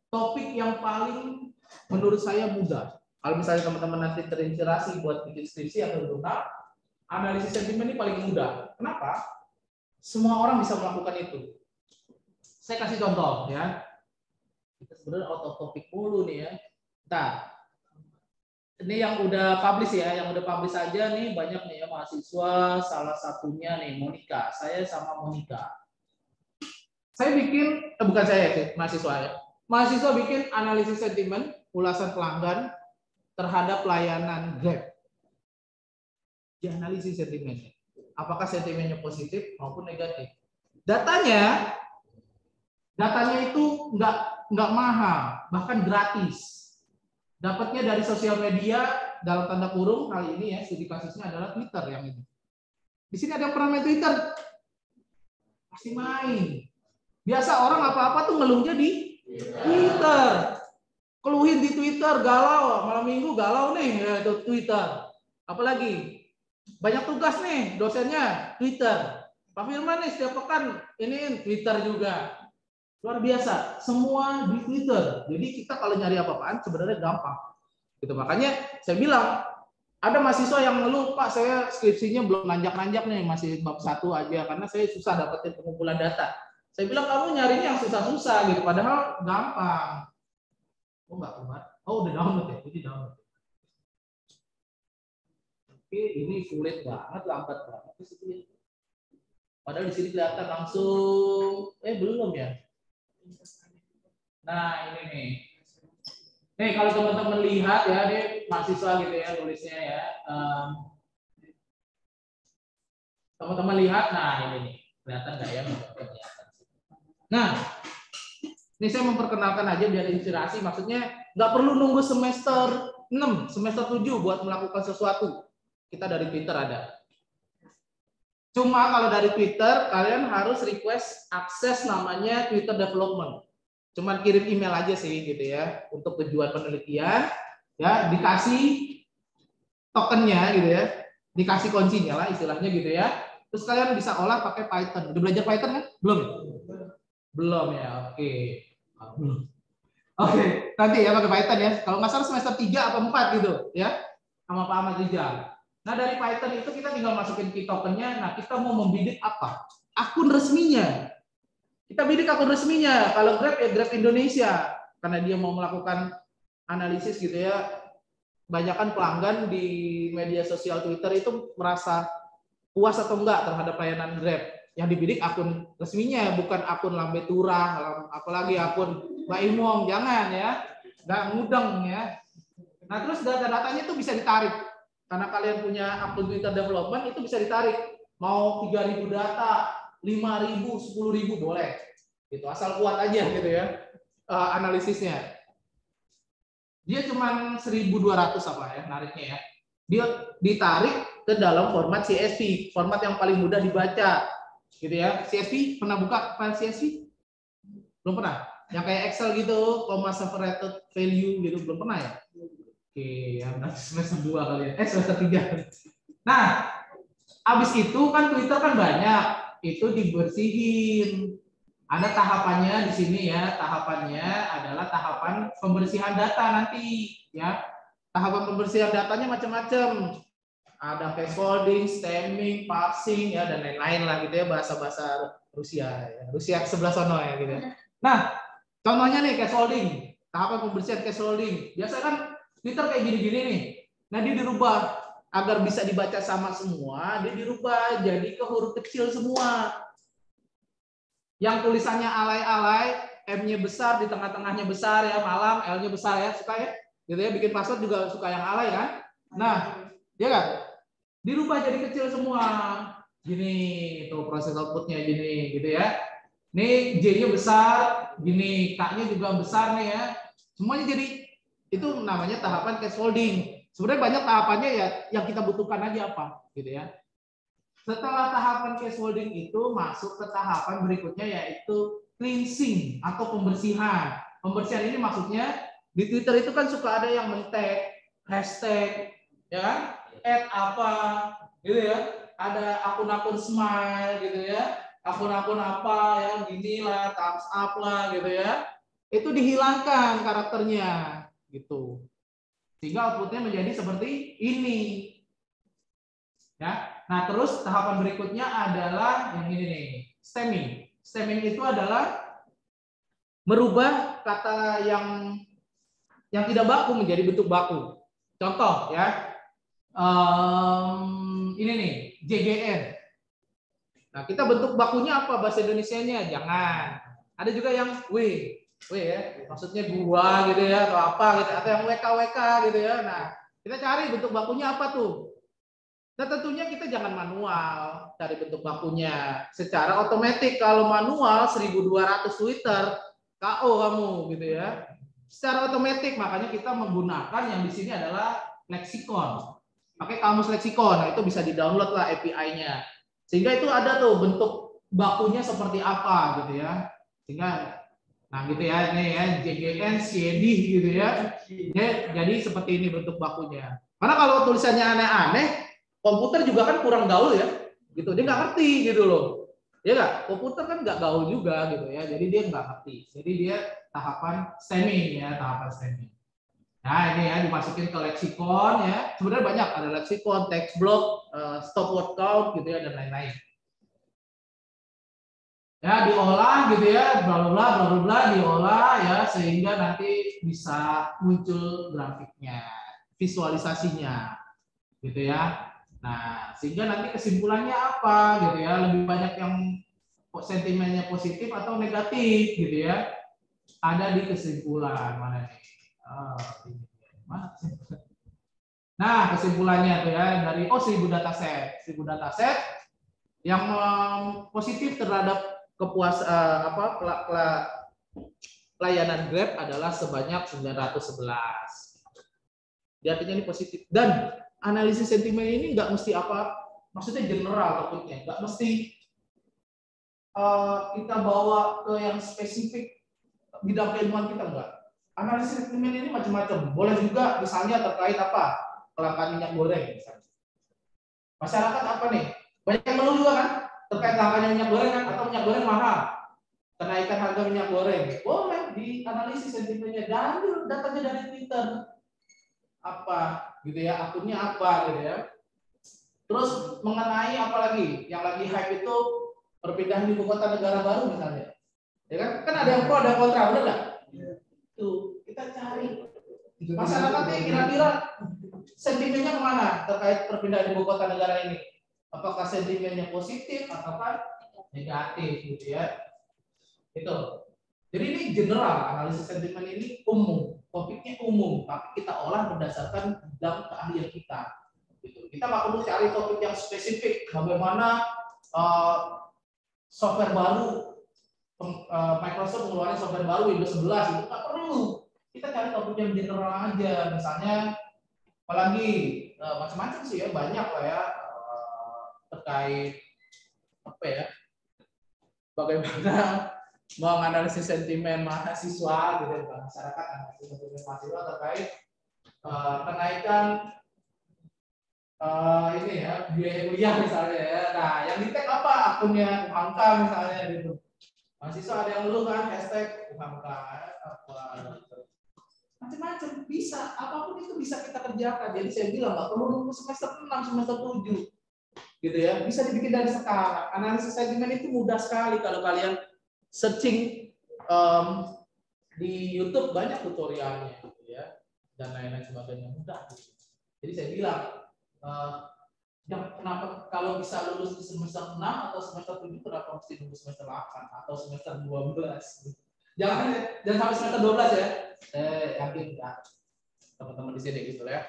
A: topik yang paling menurut saya mudah. Kalau misalnya teman-teman nanti terinspirasi buat bikin skripsi atau jurnal, analisis sentimen ini paling mudah. Kenapa? Semua orang bisa melakukan itu. Saya kasih contoh ya. Kita sebenarnya out of topic mulu nih ya. Nah, ini yang udah publish ya, yang udah publish aja nih banyak nih ya mahasiswa, salah satunya nih Monica. Saya sama Monica. Saya bikin, bukan saya sih, mahasiswa ya. Mahasiswa bikin analisis sentimen, ulasan pelanggan, terhadap layanan Grab. Dianalisis sentimennya. Apakah sentimennya positif maupun negatif. Datanya itu nggak mahal, bahkan gratis. Dapatnya dari sosial media, dalam tanda kurung kali ini ya, studi kasusnya adalah Twitter yang ini. Di sini ada yang pernah main Twitter? Pasti main. Biasa orang apa-apa tuh ngeluhnya di Twitter. Keluhin di Twitter, galau, malam minggu galau nih ya, Twitter. Apalagi banyak tugas nih dosennya Twitter. Pak Firman nih setiap pekan ini Twitter juga. Luar biasa, semua di Twitter. Jadi kita kalau nyari apa-apaan sebenarnya gampang. Gitu. Makanya saya bilang ada mahasiswa yang ngeluh, Pak saya skripsinya belum nanjak-nanjak nih, masih bab 1 aja karena saya susah dapetin pengumpulan data. Saya bilang kamu nyarinya yang susah-susah gitu, padahal gampang. Oh enggak keluar. Oh udah download ya, jadi download. Oke, ini sulit banget, lambat banget di sini. Padahal di sini kelihatan langsung, belum ya. Nah ini nih. Nih kalau teman-teman lihat ya, ini mahasiswa gitu ya tulisnya ya. Teman-teman lihat, nah ini nih, kelihatan nggak ya? Nah, ini saya memperkenalkan aja biar inspirasi. Maksudnya nggak perlu nunggu semester 6, semester 7 buat melakukan sesuatu. Kita dari Twitter ada. Cuma kalau dari Twitter, kalian harus request akses namanya Twitter Development. Cuman kirim email aja sih gitu ya, untuk tujuan penelitian. Ya, dikasih tokennya gitu ya, dikasih kuncinya lah istilahnya gitu ya. Terus kalian bisa olah pakai Python. Udah belajar Python kan? Belum? Belum ya, oke. Oke, nanti ya pakai Python ya. Kalau nggak salah semester 3 atau 4 gitu ya, sama Pak Ahmad Rizal. Nah dari Python itu kita tinggal masukin key tokennya. Nah kita mau membidik apa? Akun resminya. Kita bidik akun resminya. Kalau Grab ya Grab Indonesia, karena dia mau melakukan analisis gitu ya. Banyakan pelanggan di media sosial Twitter itu merasa puas atau enggak terhadap layanan Grab. Yang dibidik akun resminya, bukan akun Lambe Turah, apalagi akun Mbak Imong, jangan ya, nggak ngudeng ya. Nah terus data-datanya itu bisa ditarik, karena kalian punya akun Twitter Development itu bisa ditarik. Mau 3.000 data, 5.000, 10.000 boleh, gitu. Asal kuat aja gitu ya analisisnya. Dia cuma 1.200 apa ya nariknya ya. Dia ditarik ke dalam format CSV, format yang paling mudah dibaca, gitu ya. CSV pernah buka file CSV? Belum pernah. Yang kayak Excel gitu, comma separated value gitu, belum pernah ya? Oke, yang semester 2 kali ya. Semester 3. Nah, habis itu kan Twitter kan banyak, itu dibersihin. Ada tahapannya di sini ya. Tahapannya adalah tahapan pembersihan data nanti ya. Tahapan pembersihan datanya macam-macam. Ada scaffolding, stemming, parsing ya dan lain-lain lah gitu ya, bahasa-bahasa Rusia ya. Rusia sebelah sono ya gitu. Nah, contohnya nih scaffolding, tahapan pembersihan scaffolding. Biasa kan Twitter kayak gini-gini nih. Nah, dia dirubah agar bisa dibaca sama semua, dia dirubah jadi ke huruf kecil semua. Yang tulisannya alay-alay, M-nya besar, di tengah-tengahnya besar ya, malam, L-nya besar ya, suka ya. Gitu ya, bikin password juga suka yang alay kan. Nah, ya kan? Dirubah jadi kecil semua. Gini, tuh proses outputnya gini, gitu ya. Nih J-nya besar, gini, K-nya juga besar nih ya. Semuanya jadi, itu namanya tahapan scaffolding. Sebenarnya banyak tahapannya ya, yang kita butuhkan aja apa, gitu ya. Setelah tahapan scaffolding itu masuk ke tahapan berikutnya yaitu cleansing atau pembersihan. Pembersihan ini maksudnya di Twitter itu kan suka ada yang men-tag, hashtag, ya kan? Add apa, gitu ya. Ada akun-akun smile, gitu ya. Akun-akun apa, ya gini lah, thumbs up lah, gitu ya. Itu dihilangkan karakternya, gitu. Sehingga outputnya menjadi seperti ini. Ya. Nah, terus tahapan berikutnya adalah yang ini nih, stemming. Stemming itu adalah merubah kata yang tidak baku menjadi bentuk baku. Contoh ya, ini nih, JGN. Nah, kita bentuk bakunya apa bahasa Indonesianya? Jangan. Ada juga yang W. ya, maksudnya gua gitu ya atau apa gitu atau yang WK gitu ya. Nah, kita cari bentuk bakunya apa tuh. Nah, tentunya kita jangan manual cari bentuk bakunya. Secara otomatis kalau manual 1.200 liter KO kamu gitu ya. Secara otomatis makanya kita menggunakan yang di sini adalah leksikon. Pakai kamus leksikon. Nah, itu bisa di-download lah API-nya. Sehingga itu ada tuh bentuk bakunya seperti apa gitu ya. Sehingga nah gitu ya, ini ya JGN CED gitu ya. Jadi seperti ini bentuk bakunya. Karena kalau tulisannya aneh-aneh, komputer juga kan kurang gaul ya. Gitu. Dia nggak ngerti gitu loh. Ya nggak? Komputer kan nggak gaul juga gitu ya. Jadi dia nggak ngerti. Jadi dia tahapan stemming ya, tahapan stemming. Nah, ini ya dimasukin ke leksikon ya. Sebenarnya banyak, ada leksikon, text block, stop word count gitu ya dan lain-lain. Ya diolah gitu ya, bla bla bla bla bla diolah ya sehingga nanti bisa muncul grafiknya, visualisasinya gitu ya. Nah, sehingga nanti kesimpulannya apa gitu ya, lebih banyak yang sentimennya positif atau negatif gitu ya. Ada di kesimpulan mana nih? Oh, ini. Mana kesimpulan? Nah, kesimpulannya tuh ya dari 1.000 dataset. 1.000 dataset yang positif terhadap pelayanan Grab adalah sebanyak 911. Jadi artinya ini positif. Dan analisis sentimen ini nggak mesti apa, maksudnya general topiknya, nggak mesti kita bawa ke yang spesifik bidang keilmuan kita enggak. Analisis sentimen ini macam-macam. Boleh juga misalnya terkait apa? Kelangkaan minyak goreng misalnya. Masyarakat apa nih? Banyak yang mengeluh juga kan terkait langkahnya minyak goreng kan atau minyak goreng mahal. Kenaikan harga minyak goreng. Boleh dianalisis sentimennya dan datanya dari Twitter. Apa gitu ya, akunnya apa gitu ya. Terus mengenai apa lagi? Yang lagi hype itu perpindahan ibu kota negara baru misalnya. Ya kan? Kan ada yang pro ada yang kontra, benar enggak? Tuh, kita cari masyarakatnya kira-kira sentimennya kemana terkait perpindahan ibu kota negara ini? Apakah sentimennya positif ataukah negatif gitu ya? Itu. Jadi ini general, analisis sentimen ini umum, topiknya umum, tapi kita olah berdasarkan bidang keahlian kita. Gitu. Kita nggak perlu cari topik yang spesifik, bagaimana software baru, Microsoft mengeluarkan software baru Windows 11 itu nggak perlu. Kita cari topik yang general aja, misalnya apalagi macam-macam sih ya, banyak lah ya terkait apa ya, bagaimana menganalisis sentimen mahasiswa gitu ya, masyarakat analisis sentimen mahasiswa terkait kenaikan ini ya biaya kuliah misalnya ya. Nah yang di tag apa akunnya Uhamka misalnya gitu. Mahasiswa ada yang dulu kan hashtag Uhamka apa macam-macam bisa, apapun itu bisa kita kerjakan. Jadi saya bilang nggak perlu nunggu semester 6, semester 7 gitu ya, bisa dibikin dari sekarang. Analisis sentimen itu mudah sekali kalau kalian searching di YouTube, banyak tutorialnya gitu ya dan lain-lain sebagainya, mudah gitu. Jadi saya bilang kenapa kalau bisa lulus di semester 6 atau semester 7 kenapa mesti nunggu semester 8 atau semester 12? Jangan sampai semester 12 ya. Yakin ya teman-teman di sini gitu ya.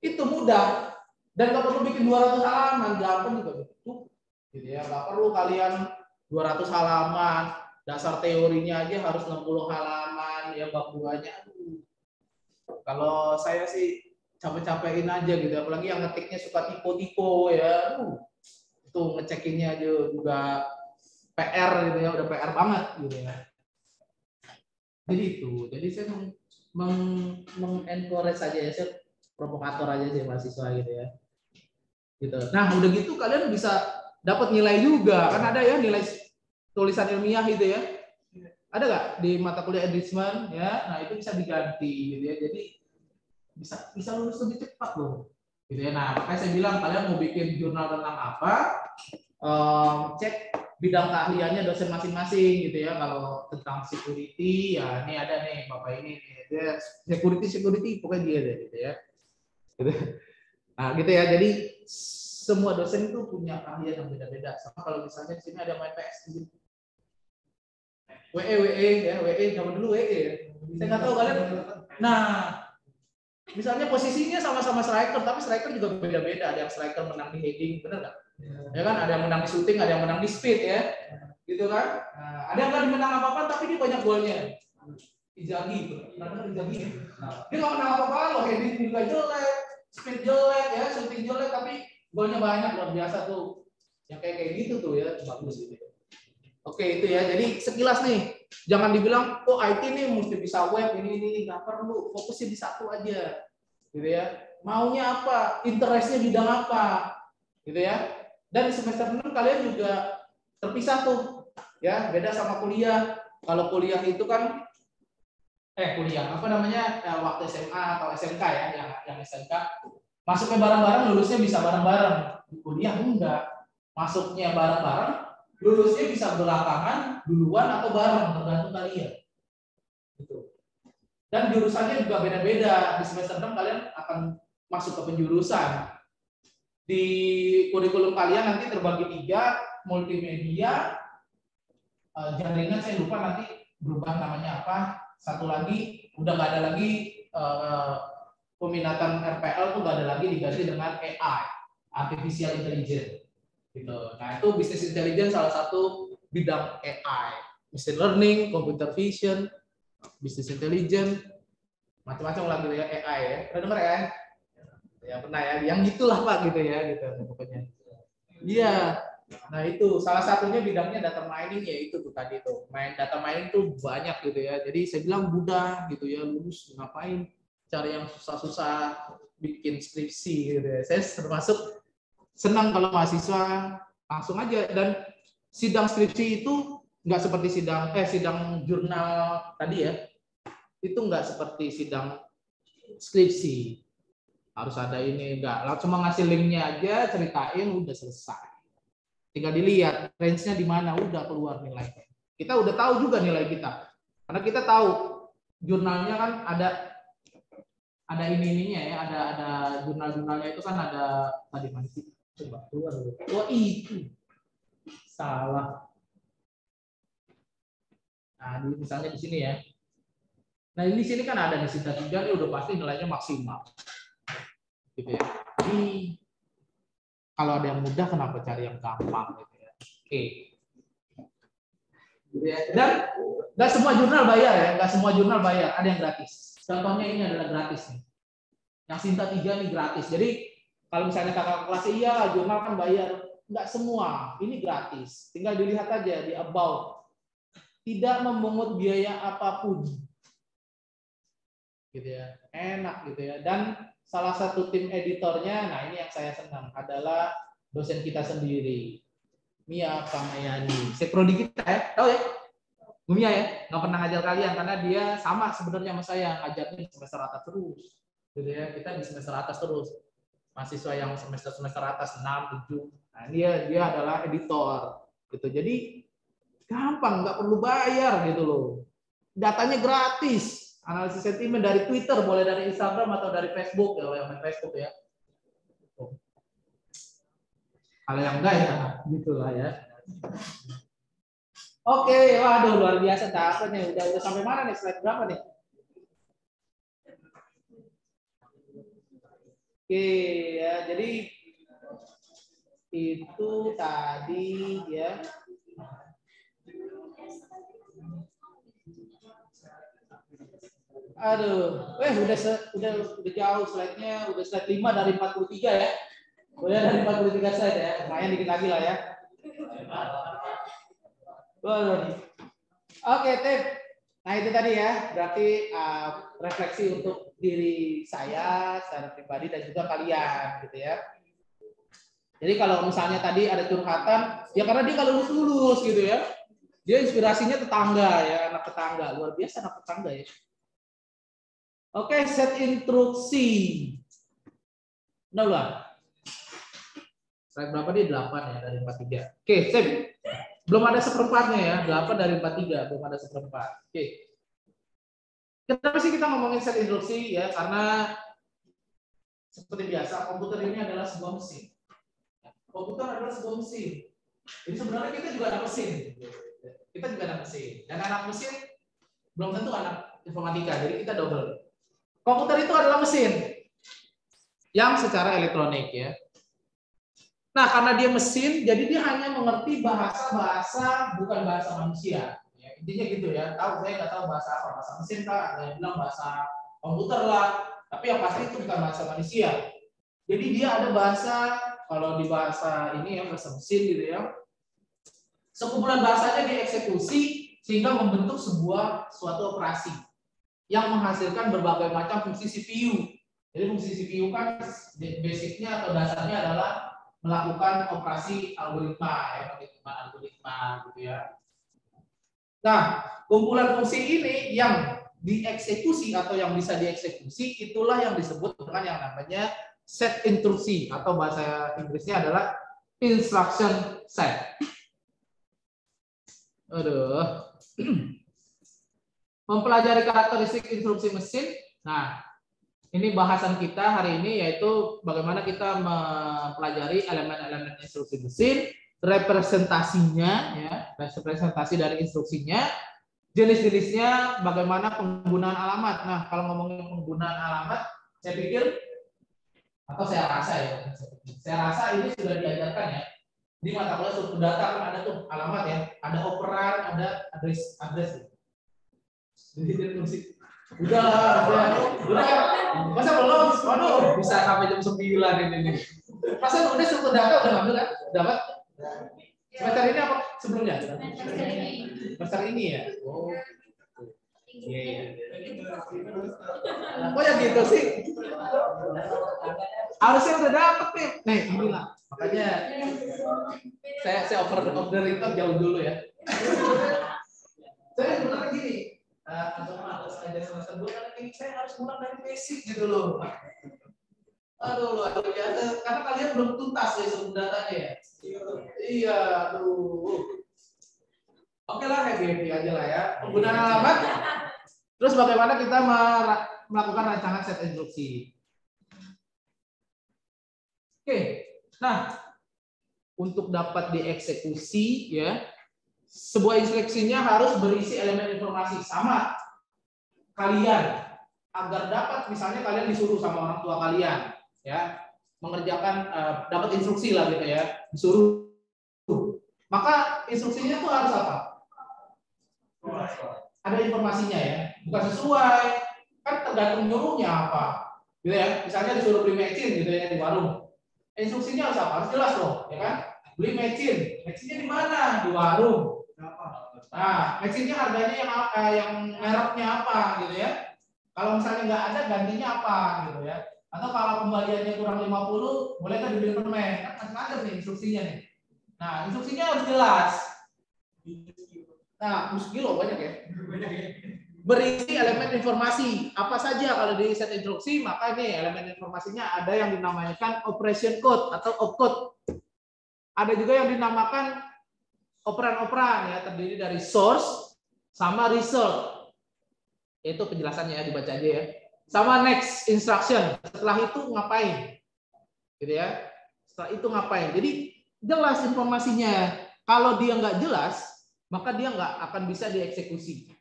A: Itu mudah dan nggak perlu bikin 200 halaman, gampang juga gitu. Gitu ya, nggak perlu kalian 200 halaman, dasar teorinya aja harus 60 halaman, ya bab 2-nya. Kalau saya sih capek-capekin aja gitu, apalagi yang ngetiknya suka tipe-tipe ya. Itu ngecekinnya aja juga PR gitu ya, udah PR banget gitu ya. Jadi itu, jadi saya mengencourage saja ya, saya provokator aja sih mahasiswa gitu ya. Gitu. Nah, udah gitu kalian bisa dapat nilai juga, kan ada ya nilai tulisan ilmiah gitu ya. Ada nggak di mata kuliah enrichment ya? Nah, itu bisa diganti gitu ya. Jadi bisa lulus lebih cepat loh. Gitu ya. Nah, makanya saya bilang kalian mau bikin jurnal tentang apa? Cek bidang keahliannya dosen masing-masing gitu ya. Kalau tentang security ya ini ada nih Bapak ini dia security pokoknya dia deh gitu ya. Gitu. Nah, gitu ya. Jadi semua dosen itu punya keahlian yang beda-beda. Sama kalau misalnya di sini ada main PS gitu. WE ya, WE zaman dulu WE ya. Saya nggak tahu kalian. Nah, misalnya posisinya sama-sama striker, tapi striker juga beda-beda. Ada yang striker menang di heading, benar nggak? Ya kan, ada yang menang di shooting, ada yang menang di speed ya, gitu kan? Nah, ada yang nggak menang apa-apa, tapi dia banyak golnya. Inzaghi, pernah Inzaghi ya? Dia nggak menang apa-apa, loh, heading juga jelek, speed jelek ya, shooting jelek, tapi golnya banyak, luar biasa tuh. Yang kayak gitu tuh ya, bagus gitu. Oke itu ya, jadi sekilas nih, jangan dibilang, oh IT nih mesti bisa web, ini, nggak perlu, fokusnya di satu aja, gitu ya. Maunya apa, interestnya bidang apa, gitu ya. Dan semester 6 kalian juga terpisah tuh, ya, beda sama kuliah. Kalau kuliah itu kan, kuliah, apa namanya, waktu SMA atau SMK ya, yang SMK, masuknya bareng-bareng, lulusnya bisa bareng-bareng. Di kuliah enggak, masuknya bareng-bareng, lulusnya bisa belakangan, duluan atau bareng, tergantung kalian. Gitu. Dan jurusannya juga beda-beda. Di semester 6 kalian akan masuk ke penjurusan. Di kurikulum kalian nanti terbagi 3, multimedia, jaringan saya lupa nanti berubah namanya apa. Satu lagi, udah nggak ada lagi peminatan RPL tuh nggak ada lagi, diganti dengan AI, Artificial Intelligence. Gitu. Nah itu business intelligence salah satu bidang AI, machine learning, computer vision, business intelligence, macam-macam lah gitu ya AI ya. Pernah dengar ya? Ya pernah ya. Yang gitulah Pak gitu ya gitu pokoknya. Iya. Nah itu salah satunya bidangnya data mining ya itu tuh tadi tuh. Data mining tuh banyak gitu ya. Jadi saya bilang mudah gitu ya, lulus ngapain cari yang susah-susah bikin skripsi gitu ya. Saya termasuk senang kalau mahasiswa langsung aja, dan sidang skripsi itu nggak seperti sidang jurnal tadi ya, itu nggak seperti sidang skripsi, harus ada ini, nggak langsung ngasih linknya aja, ceritain udah selesai, tinggal dilihat range-nya di mana, udah keluar nilainya. Kita udah tahu juga nilai kita, karena kita tahu jurnalnya kan ada ininya ya, ada jurnal-jurnalnya itu kan ada tadi mana sih? Coba keluar dulu. Oh itu salah. Nah misalnya di sini ya. Nah ini di sini kan ada di Sinta 3 ini udah pasti nilainya maksimal. Gitu ya. Jadi kalau ada yang mudah kenapa cari yang gampang gitu ya. Oke. Gitu ya. Dan semua jurnal bayar ya, nggak semua jurnal bayar, ada yang gratis. Contohnya ini adalah gratis nih. Yang Sinta 3 ini gratis. Jadi kalau misalnya kakak kelas iya jurnal kan bayar, nggak semua, ini gratis. Tinggal dilihat aja di about, tidak memungut biaya apapun, gitu ya, enak gitu ya. Dan salah satu tim editornya, nah ini yang saya senang adalah dosen kita sendiri, Mia Pamayani, seprodi kita ya, tahu ya, Bu Mia ya, nggak pernah ngajar kalian karena dia sama sebenarnya sama saya, ngajarnya semester atas terus, gitu ya, kita di semester atas terus. Mahasiswa yang semester atas 6, 7. Nah, dia adalah editor gitu. Jadi gampang, nggak perlu bayar gitu loh. Datanya gratis. Analisis sentimen dari Twitter, boleh dari Instagram atau dari Facebook ya, yang main Facebook ya. Kalau yang enggak ya gitulah ya. Oke, waduh luar biasa capek nih. Udah sampai mana nih, slide berapa nih? Oke ya, jadi itu tadi ya. Aduh, udah jauh slide-nya, udah slide 5 dari 43 ya. Udah dari 43 slide ya, lumayan dikit lagi lah ya. Oke, Tip. Nah itu tadi ya, berarti refleksi untuk diri saya secara pribadi dan juga kalian gitu ya. Jadi kalau misalnya tadi ada curhatan, ya karena dia kalau lulus gitu ya, dia inspirasinya tetangga ya, anak tetangga, luar biasa anak tetangga ya. Oke, set instruksi. Udah. Slide berapa dia? 8 ya dari 43. Oke, sip. Belum ada seperempatnya ya, 8 dari 43, belum ada seperempat. Oke. Kenapa sih kita ngomongin set instruksi ya? Karena seperti biasa, komputer ini adalah sebuah mesin. Komputer adalah sebuah mesin. Jadi sebenarnya kita juga ada mesin. kita juga anak mesin. Dan anak mesin belum tentu anak informatika, jadi kita double. Komputer itu adalah mesin yang secara elektronik ya. Nah, karena dia mesin, jadi dia hanya mengerti bahasa-bahasa bukan bahasa manusia. Ya, intinya gitu ya. Tahu saya nggak tahu bahasa apa, bahasa mesin kah? Ada yang bilang bahasa komputer lah. Tapi yang pasti itu bukan bahasa manusia. Jadi dia ada bahasa, kalau di bahasa ini ya bahasa mesin gitu ya. Sekumpulan bahasanya dieksekusi sehingga membentuk suatu operasi yang menghasilkan berbagai macam fungsi CPU. Jadi fungsi CPU kan basicnya atau dasarnya adalah melakukan operasi algoritma ya, penghitungan algoritma gitu ya. Nah, kumpulan fungsi ini yang dieksekusi atau yang bisa dieksekusi itulah yang disebut dengan yang namanya set instruksi atau bahasa Inggrisnya adalah instruction set. Aduh. Mempelajari karakteristik instruksi mesin. Nah, ini bahasan kita hari ini yaitu bagaimana kita mempelajari elemen-elemen instruksi mesin, representasinya ya, representasi dari instruksinya, jenis-jenisnya, bagaimana penggunaan alamat. Nah, kalau ngomongin penggunaan alamat, saya pikir atau saya rasa ya, saya rasa ini sudah diajarkan ya. Di mata kuliah struktur data kan ada tuh alamat ya, ada operan, ada address. Jadi dia musik. Udah. Masa belum? Waduh, bisa sampai jam 9 ini. Masa udah struktur data udah ngambil kan? Dapat? Semester ini apa sebelumnya? Semester ini ya? Oh. Iya. Oh ya gitu sih. Harusnya udah dapet nih. Nih, inilah. Makanya saya order itu jauh dulu ya. Saya benar gini. Atau harus ada semester 2 kan ini saya harus mulai dari basic gitu loh. Aduh, luar biasa. Karena kalian belum tuntas ya sebelum datanya ya. Iya, aduh. Oke lah, happy aja lah ya. Penggunaan alamat. Terus bagaimana kita melakukan rancangan set instruksi. Oke, nah untuk dapat dieksekusi ya, sebuah instruksinya harus berisi elemen informasi sama kalian agar dapat misalnya kalian disuruh sama orang tua kalian ya mengerjakan dapat instruksi lah gitu ya disuruh, maka instruksinya tuh harus apa? Ada informasinya ya, bukan sesuai kan tergantung nyuruhnya apa gitu ya. Misalnya disuruh beli mecin gitu ya di warung, instruksinya harus apa? Harus jelas dong ya kan, beli mecin, mecinnya di mana? Di warung. Nah, mecinnya harganya yang mereknya apa gitu ya. Kalau misalnya nggak ada gantinya apa gitu ya. Atau kalau kembaliannya kurang 50, boleh kan dibeli permen. Kan macam-macam nih instruksinya nih. Nah, instruksinya harus jelas. Nah, kilo banyak ya. Berisi elemen informasi. Apa saja kalau di set instruksi, maka ini elemen informasinya ada yang dinamakan operation code atau opcode. Ada juga yang dinamakan operan-operan ya, terdiri dari source sama result. Itu penjelasannya ya, dibaca aja ya. Sama next instruction. Setelah itu ngapain? Gitu ya. Setelah itu ngapain? Jadi jelas informasinya. Kalau dia nggak jelas, maka dia nggak akan bisa dieksekusi.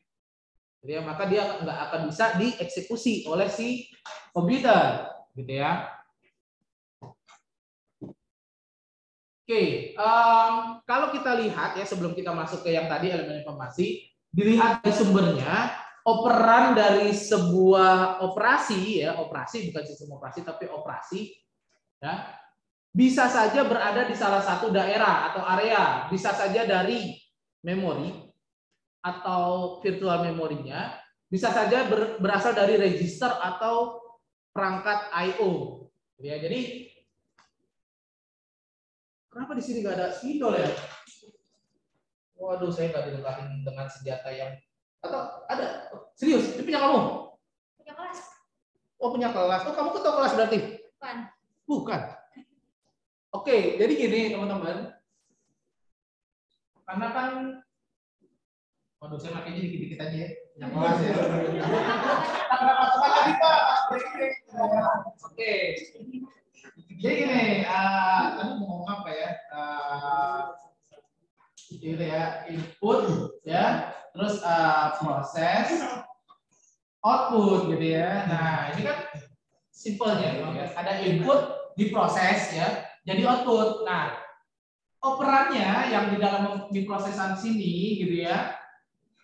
A: Gitu ya. Maka dia nggak akan bisa dieksekusi oleh si komputer. Gitu ya. Oke, kalau kita lihat ya sebelum kita masuk ke yang tadi elemen informasi, dilihat dari sumbernya, operan dari sebuah operasi ya, operasi bukan sistem operasi tapi operasi ya, bisa saja berada di salah satu daerah atau area, bisa saja dari memori atau virtual memorinya, bisa saja berasal dari register atau perangkat I/O. Ya, jadi kenapa di sini nggak ada spidol ya? Waduh, saya nggak dilengkapi dengan senjata yang atau ada serius? Ini punya kamu?
C: Punya kelas.
A: Oh, punya kelas. Oh, kamu ketua kelas berarti?
C: Bukan.
A: Bukan. Oke, jadi gini teman-teman. Karena kan, waduh, saya makanya dikit-dikit aja ya. Punya kelas ya. Kenapa cepat tadi Pak? Oke. Jadi gini, kamu mau ngomong apa ya? gitu ya, input ya, terus proses, output gitu ya. Nah ini kan simpelnya gitu ya. Ada input diproses ya, jadi output. Nah operannya yang di dalam diprosesan sini gitu ya,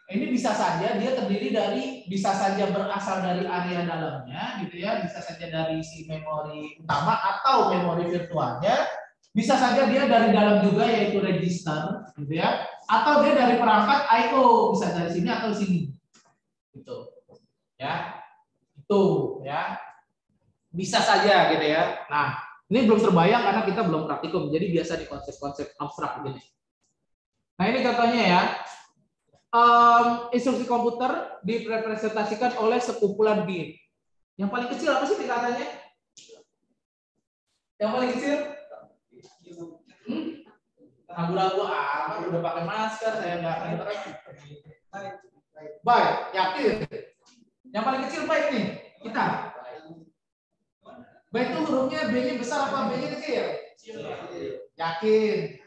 A: ini bisa saja dia terdiri dari, bisa saja berasal dari area dalamnya gitu ya, bisa saja dari si memori utama atau memori virtualnya, bisa saja dia dari dalam juga yaitu register gitu ya, atau dia dari perangkat I/O, bisa dari sini atau sini gitu ya, itu ya bisa saja gitu ya. Nah ini belum terbayang karena kita belum praktikum, jadi biasa di konsep-konsep abstrak begini. Nah ini contohnya ya, instruksi komputer direpresentasikan oleh sekumpulan bit. Yang paling kecil apa sih tingkatannya? Yang paling kecil? Ragu-ragu amat, udah pakai masker, saya nggak kedengeran. Baik, yakin. Yang paling kecil baik nih, kita. Baik itu hurufnya B-nya besar apa B-nya kecil? Yakin.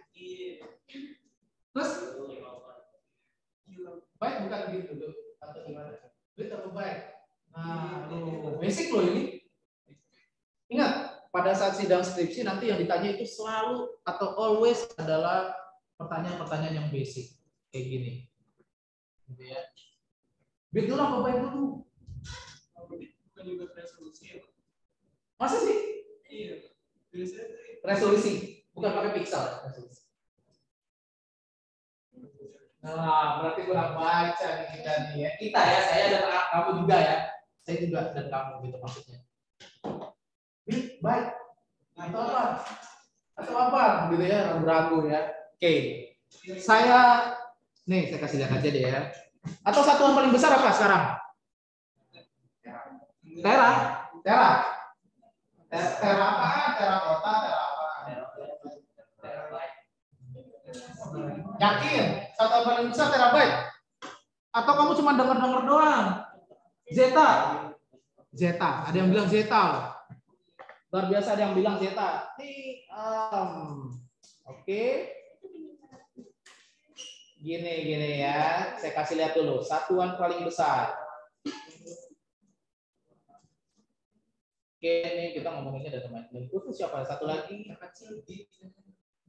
A: Terus baik bukan gitu tuh atau gimana? Bit atau baik? Nah, basic loh ini. Ingat, pada saat sidang skripsi nanti yang ditanya itu selalu atau always adalah pertanyaan-pertanyaan yang basic kayak gini. Gitu ya. Bit dulu apa baik dulu? Bukan juga resolusi. Masa sih? Iya. Resolusi, bukan pakai pixel resolusi. Nah, berarti kurang baca nih kita nih ya. Kita ya, saya dan kamu juga ya. Saya juga dan kamu gitu maksudnya. Baik. Atau apa? Atau apa? Gitu ya, ragu-ragu ya. Oke. Saya kasih lihat aja deh ya. Atau satuan paling besar apa sekarang? Tera. Tera. Tera apa? Tera kota, tera apa? Yakin? Satuan paling besar terabyte? Atau kamu cuma dengar-dengar doang? Zeta. Zeta. Ada yang bilang zeta. Luar biasa ada yang bilang zeta. Oke. Gini ya. Saya kasih lihat dulu. Satuan paling besar. Oke, ini kita ngomonginnya dari teman-teman. Itu siapa? Satu lagi.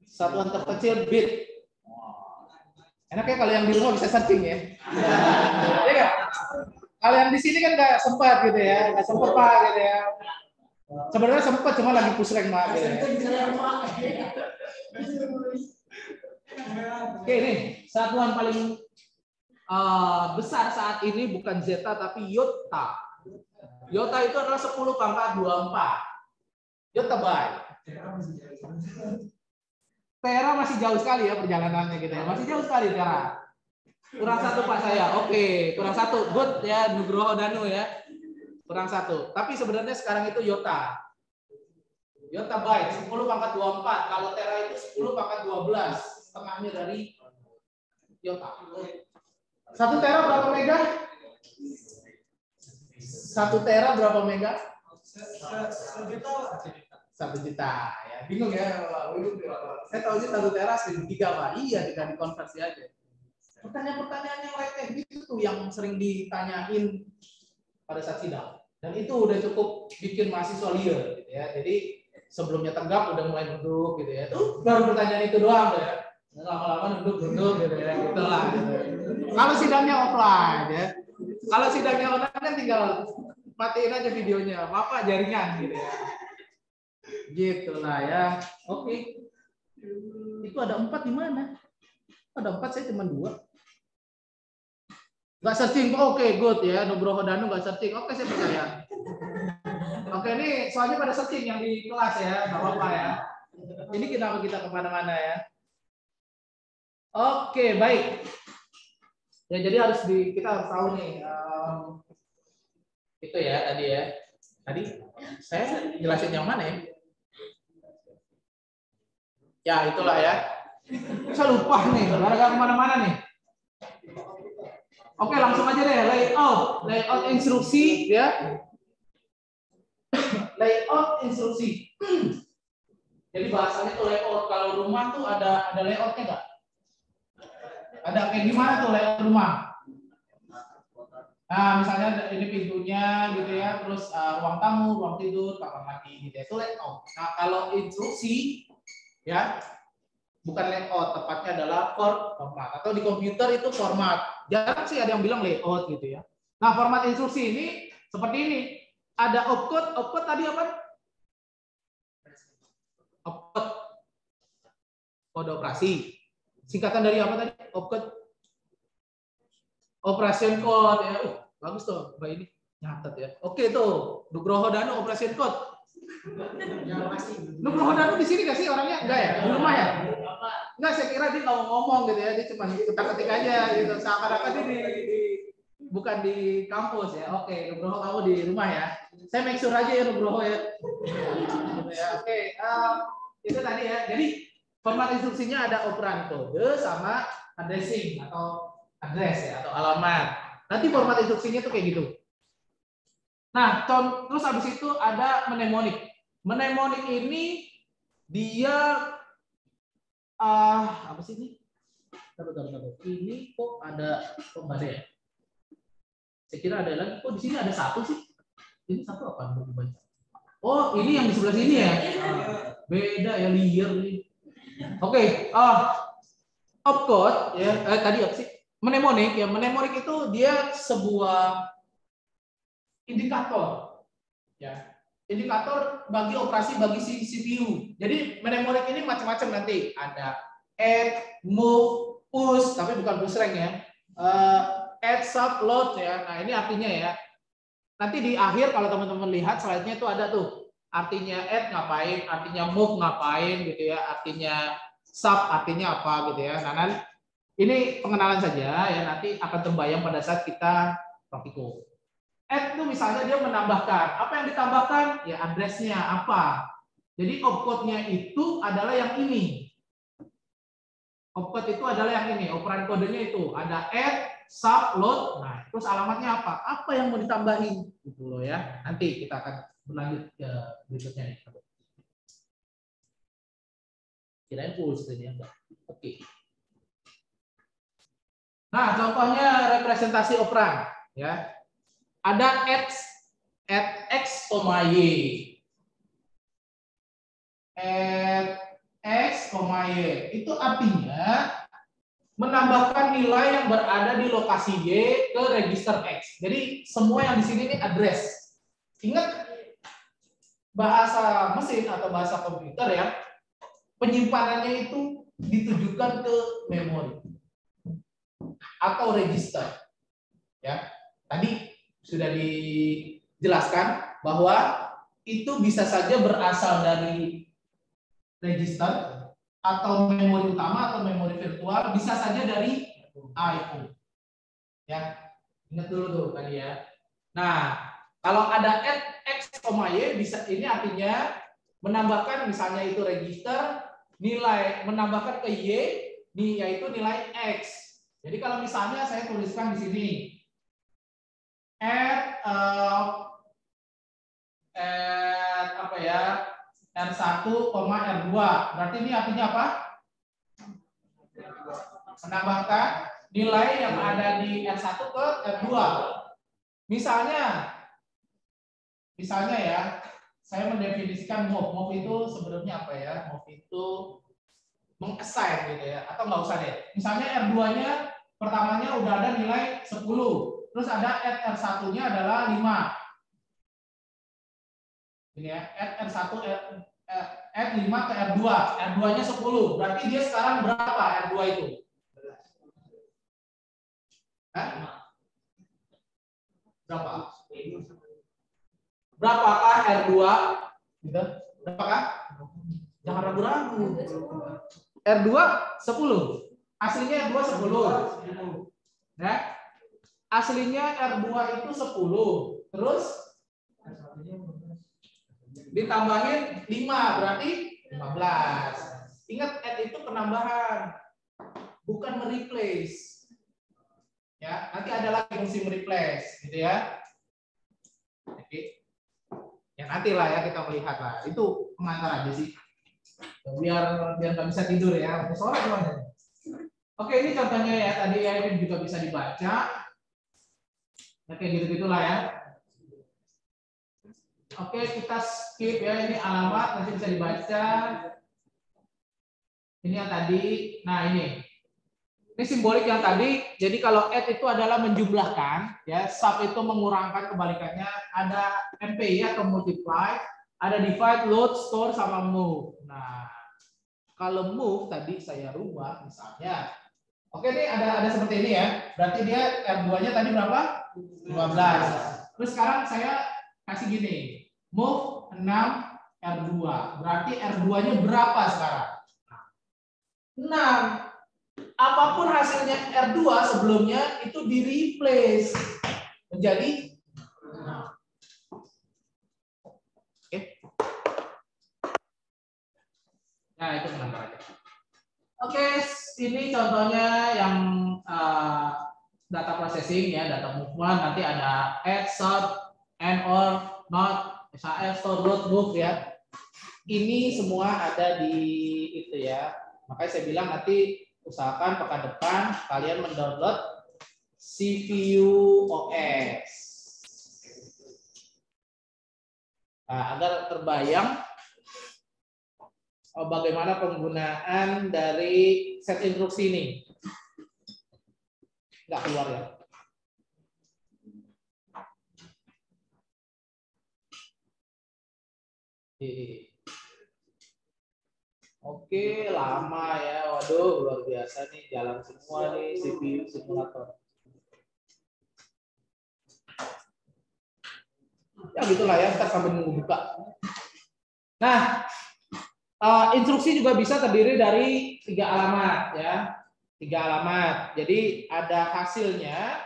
A: Satuan terkecil bit. Enaknya kalau yang di rumah bisa searching ya. Iya nggak? Kalau yang di sini kan nggak sempat gitu ya, nggak sempat Pak gitu ya. Sebenarnya sempat cuma lagi push rank Pak gitu ya. Oke nih, satuan paling besar saat ini bukan zeta tapi iota. Iota itu adalah 10 pangkat 24. Iota byte. Tera masih jauh sekali ya perjalanannya gitu ya. Masih jauh sekali Tera. Kurang satu Pak saya. Oke, kurang satu. Good ya Nugroho Danu ya. Kurang satu. Tapi sebenarnya sekarang itu iota. Iota byte 10 pangkat 24. Kalau Tera itu 10 pangkat 12. Setengahnya dari iota. 1 Tera berapa mega? 1 Tera berapa mega? 1 juta ya. Bingung ya. Saya tahu sih 1 Tera 1.300 Pak. Iya, tidak dikonversi aja. Pertanyaan-pertanyaan yang receh gitu tuh yang sering ditanyain pada saat sidang. Dan itu udah cukup bikin mahasiswa liar gitu ya. Jadi sebelumnya tegap udah mulai duduk gitu ya. Tuh baru pertanyaan itu doang ya. Lama-lama duduk gitu ya. Itulah gitu. Kalau sidangnya offline ya. Kalau sidangnya online kan tinggal matiin aja videonya. Apa jaringan gitu ya. Gitulah ya. Oke. Itu ada 4 di mana? Ada 4, saya cuma 2. Nggak searching, oke, good ya. Nugroho Danu nggak searching, oke saya percaya. Oke, ini soalnya pada searching yang di kelas ya, nggak apa-apa ya. Ini kenapa kita kemana-mana ya. Oke, baik. Ya jadi kita harus tahu nih. Itu ya tadi ya. Tadi saya jelasin yang mana ya? Ya itulah ya. Saya lupa nih, gara-gara kemana-mana nih. Oke, langsung aja deh layout instruksi ya. Layout instruksi. Jadi bahasanya tuh layout. Kalau rumah tuh ada layoutnya nggak? Ada kayak gimana tuh layout rumah? Nah, misalnya ini pintunya gitu ya, terus ruang tamu, ruang tidur, kamar mandi gitu ya. Itu layout. Nah, kalau instruksi ya bukan layout, tepatnya adalah format. Atau di komputer itu format. Jarang sih ada yang bilang layout gitu ya. Nah, format instruksi ini seperti ini. Ada opcode, opcode tadi apa? Opcode, kode operasi. Singkatan dari apa tadi? Opcode, operation code ya. Bagus tuh, Mbak ini nyatet ya. Oke tuh, Nugroho Danu operation code. Nugroho Danu di sini nggak sih orangnya? Enggak ya? Di rumah ya? Enggak, saya kira dia nggak ngomong gitu ya. Dia cuma ketik-ketik aja gitu. Seakan-akan dia bukan di kampus ya. Oke, Nugroho kamu di rumah ya. Saya make sure aja ya Nugroho ya. Oke, itu tadi ya. Jadi format instruksinya ada operan kode sama addressing atau address ya atau alamat. Nanti format instruksinya tuh kayak gitu. Nah, terus habis itu ada mnemonic. Mnemonic ini dia apa sih ini? Ini kok ada ada ya? Saya kira ada lagi. Kok di sini ada satu sih? Ini satu apa? Oh, ini yang di sebelah sini ya? Beda ya, liar nih. Oke, opcode ya. Tadi apa sih? Mnemonic ya. Mnemonic itu dia sebuah indikator ya. Indikator bagi operasi bagi si CPU. Jadi mnemonic ini macam-macam nanti. Ada add, move, push, tapi bukan push rank ya. Add, sub, load ya. Nah, ini artinya ya. Nanti di akhir kalau teman-teman lihat slide-nya itu ada tuh. Artinya add ngapain, artinya move ngapain gitu ya, artinya sub artinya apa gitu ya. Nah, ini pengenalan saja ya, nanti akan terbayang pada saat kita praktikum. Add itu misalnya dia menambahkan. Apa yang ditambahkan? Ya address-nya apa. Jadi opcode-nya itu adalah yang ini. Opcode itu adalah yang ini. Operan kodenya itu ada add, sub, load. Nah, terus alamatnya apa? Apa yang mau ditambahin? Gitu loh ya. Nanti kita akan berlanjut ke berikutnya nih. Kirain full screen ya, enggak. Oke. Nah, contohnya representasi operan ya. Ada add x, y. Add x, y. Itu artinya menambahkan nilai yang berada di lokasi Y ke register X. Jadi semua yang di sini ini address. Ingat bahasa mesin atau bahasa komputer ya, penyimpanannya itu ditujukan ke memori atau register. Ya, tadi sudah dijelaskan bahwa itu bisa saja berasal dari register atau memori utama atau memori virtual, bisa saja dari I/O. Ya, ingat dulu tuh tadi ya. Nah, kalau ada add x, y bisa ini artinya menambahkan misalnya itu register nilai menambahkan ke y yaitu nilai x. Jadi kalau misalnya saya tuliskan di sini add apa ya? R1, R2. Berarti ini artinya apa? Menambahkan nilai yang ada di R1 ke R2. Misalnya ya, saya mendefinisikan move. Move itu sebenarnya apa ya? Move itu mengassign gitu ya, atau nggak usah deh. Misalnya R2-nya pertamanya udah ada nilai 10, terus ada add R1-nya adalah 5. Ini ya, add R1 add 5 ke R2. R2-nya 10. Berarti dia sekarang berapa R2 itu? Berapa? Berapakah R2? Gitu. Berapakah? Jangan ragu-ragu. R2 10. Aslinya R2 10. Ya. Aslinya R2 itu 10. Terus ditambahin 5, berarti 15. Ingat, add itu penambahan, bukan mereplace. Ya, nanti ada lagi fungsi mereplace, gitu ya. Oke. Ya nantilah ya kita melihat lah. Itu pengantar aja sih. Biar nggak bisa tidur ya. Sore gimana? Oke, ini contohnya ya. Tadi ya ini juga bisa dibaca. Nah, kayak gitu-gitulah ya. Oke, kita skip ya. Ini alamat nanti bisa dibaca. Ini yang tadi. Nah, ini simbolik yang tadi. Jadi kalau add itu adalah menjumlahkan, ya. Sub itu mengurangkan, kebalikannya. Ada MPI atau multiply, ada divide, load, store, sama move. Nah, kalau move tadi saya rubah misalnya. Oke, ini ada seperti ini ya. Berarti dia R2-nya tadi berapa? 15. Terus sekarang saya kasih gini. Move 6 R2. Berarti R2-nya berapa sekarang? 6. Apapun hasilnya R2 sebelumnya itu di replace menjadi 6. Oke. Nah, itu sebentar aja. Oke, ini contohnya yang data processing ya, data movement. Nanti ada add, sort, and, or, not, SHL, store, load, move ya. Ini semua ada di itu ya. Makanya saya bilang nanti usahakan pekan depan kalian mendownload CPU OS. Nah, agar terbayang bagaimana penggunaan dari set instruksi ini. Nggak keluar ya. Oke, lama ya. Waduh, luar biasa nih. Jalan semua nih CPU simulator. Ya gitulah ya, kita sambil nunggu buka. Nah, instruksi juga bisa terdiri dari 3 alamat ya. 3 alamat. Jadi ada hasilnya,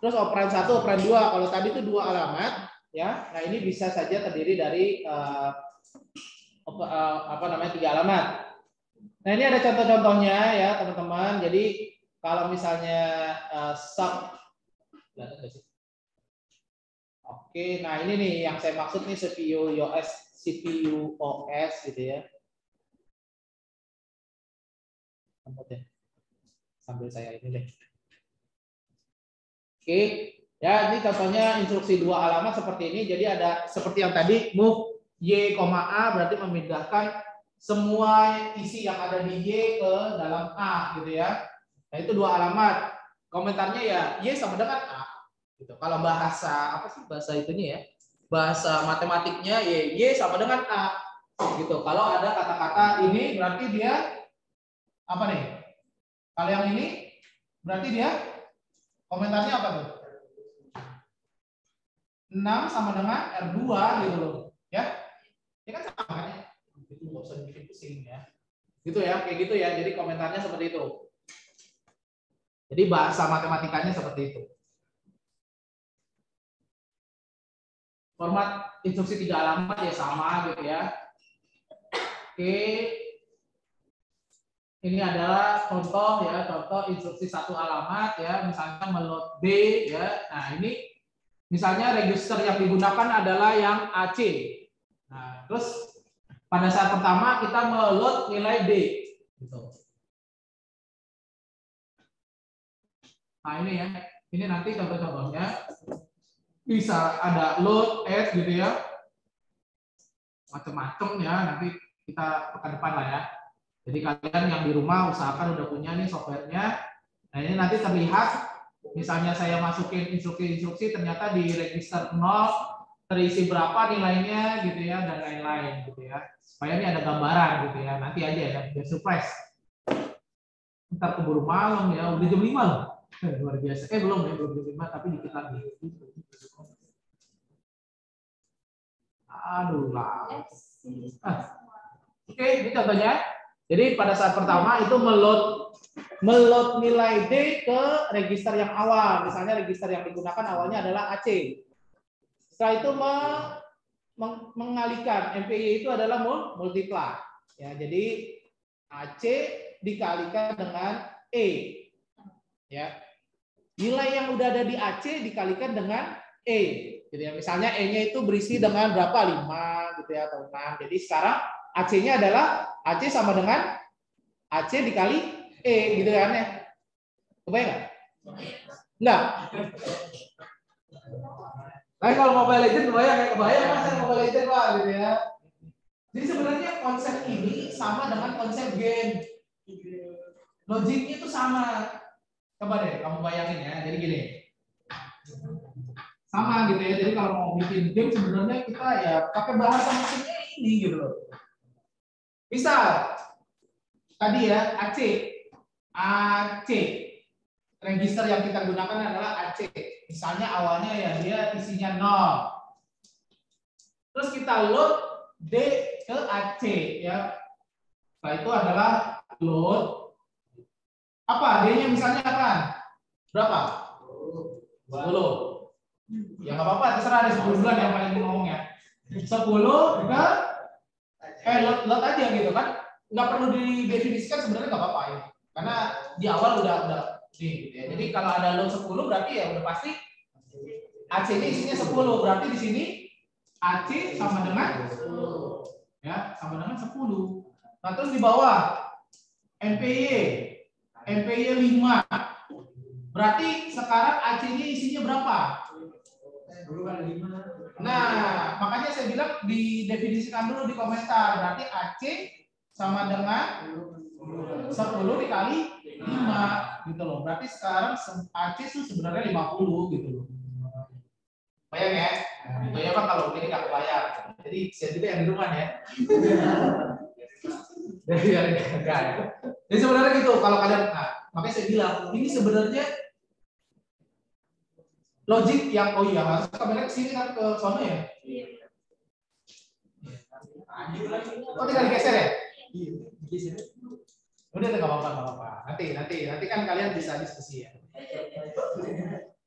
A: terus operan 1, operan 2. Kalau tadi itu 2 alamat ya. Nah, ini bisa saja terdiri dari 3 alamat. Nah, ini ada contoh-contohnya ya, teman-teman. Jadi kalau misalnya sub. Oke, nah ini nih yang saya maksud nih CPU OS gitu ya. Sambil saya ini deh. Oke, ya ini contohnya instruksi 2 alamat seperti ini. Jadi ada seperti yang tadi move Y, A berarti memindahkan semua isi yang ada di Y ke dalam A gitu ya. Nah, itu 2 alamat. Komentarnya ya Y sama dengan A. Gitu. Kalau bahasa apa sih bahasa itunya ya? Bahasa matematiknya Y sama dengan A. Gitu. Kalau ada kata-kata ini berarti dia apa nih? Kalau yang ini berarti dia komentarnya apa tuh? 6 sama dengan R2 gitu loh. Ya. Ini kan sama kan ya? Itu nggak usah bikin pusing ya. Gitu ya, kayak gitu ya. Jadi komentarnya seperti itu. Jadi bahasa matematikanya seperti itu. Format instruksi 3 alamat ya sama gitu ya. Oke. Ini adalah contoh ya, contoh instruksi 1 alamat ya, misalnya meload B ya. Nah, ini misalnya register yang digunakan adalah yang AC. Nah, terus pada saat pertama kita meload nilai D gitu. Nah, ini ya. Ini nanti contoh-contohnya. Bisa ada load, add gitu ya. Macam-macam ya, nanti kita pekan depan lah ya. Jadi kalian yang di rumah usahakan udah punya nih softwarenya. Nah, ini nanti terlihat misalnya saya masukin instruksi-instruksi ternyata di register 0 terisi berapa nilainya gitu ya dan lain-lain gitu ya. Supaya ini ada gambaran gitu ya. Nanti aja ya biar surprise. Ntar keburu malam ya, udah jam 5 loh. Luar biasa. Belum jam 5 tapi dikit lagi. Aduh lah. Oke, ini contohnya. Jadi pada saat pertama itu meload nilai D ke register yang awal. Misalnya register yang digunakan awalnya adalah AC. Setelah itu mengalihkan MPI itu adalah multiply. Ya, jadi AC dikalikan dengan E. Ya. Nilai yang udah ada di AC dikalikan dengan E. Gitu ya. Misalnya E-nya itu berisi dengan berapa? 5 gitu ya atau 6. Jadi sekarang AC-nya adalah AC sama dengan AC dikali E gitu kan ya. Kebayang nggak? Enggak. Tapi kalau Mobile Legends kebayang Mas Mobile Legends Pak gitu ya. Jadi sebenarnya konsep ini sama dengan konsep game. Logiknya itu sama. Coba deh kamu bayangin ya. Jadi gini. Sama gitu ya. Jadi kalau mau bikin game sebenarnya kita ya pakai bahasa mesinnya ini gitu loh. Misal tadi ya AC. Register yang kita gunakan adalah AC. Misalnya awalnya ya dia isinya 0. Terus kita load D ke AC ya. Setelah itu adalah load apa? D-nya misalnya apa? Berapa? 10. Ya nggak apa-apa, terserah ada 10 bulan yang paling ngomongnya. 10 ke load aja gitu kan. Nggak perlu didefinisikan sebenarnya nggak apa-apa ya. Karena di awal udah gitu ya. Jadi kalau ada load 10 berarti ya udah pasti AC ini isinya 10. Berarti di sini AC sama dengan 10. Ya, sama dengan 10. Nah, terus di bawah MPY 5. Berarti sekarang AC ini isinya berapa? Nah, makanya saya bilang didefinisikan dulu di komentar. Berarti AC sama dengan 10 dikali 5 gitu loh. Berarti sekarang AC itu sebenarnya 50 gitu loh. Bayang ya? Itu ya Pak kalau ini nggak kebayang. Jadi saya juga yang di rumah ya. Jadi sebenarnya gitu kalau kalian, makanya saya bilang ini sebenarnya logik yang harus kameranya kesini kan ke sono ya. Oh tinggal digeser ya? Udah nggak apa-apa. Nanti kan kalian bisa diskusi ya.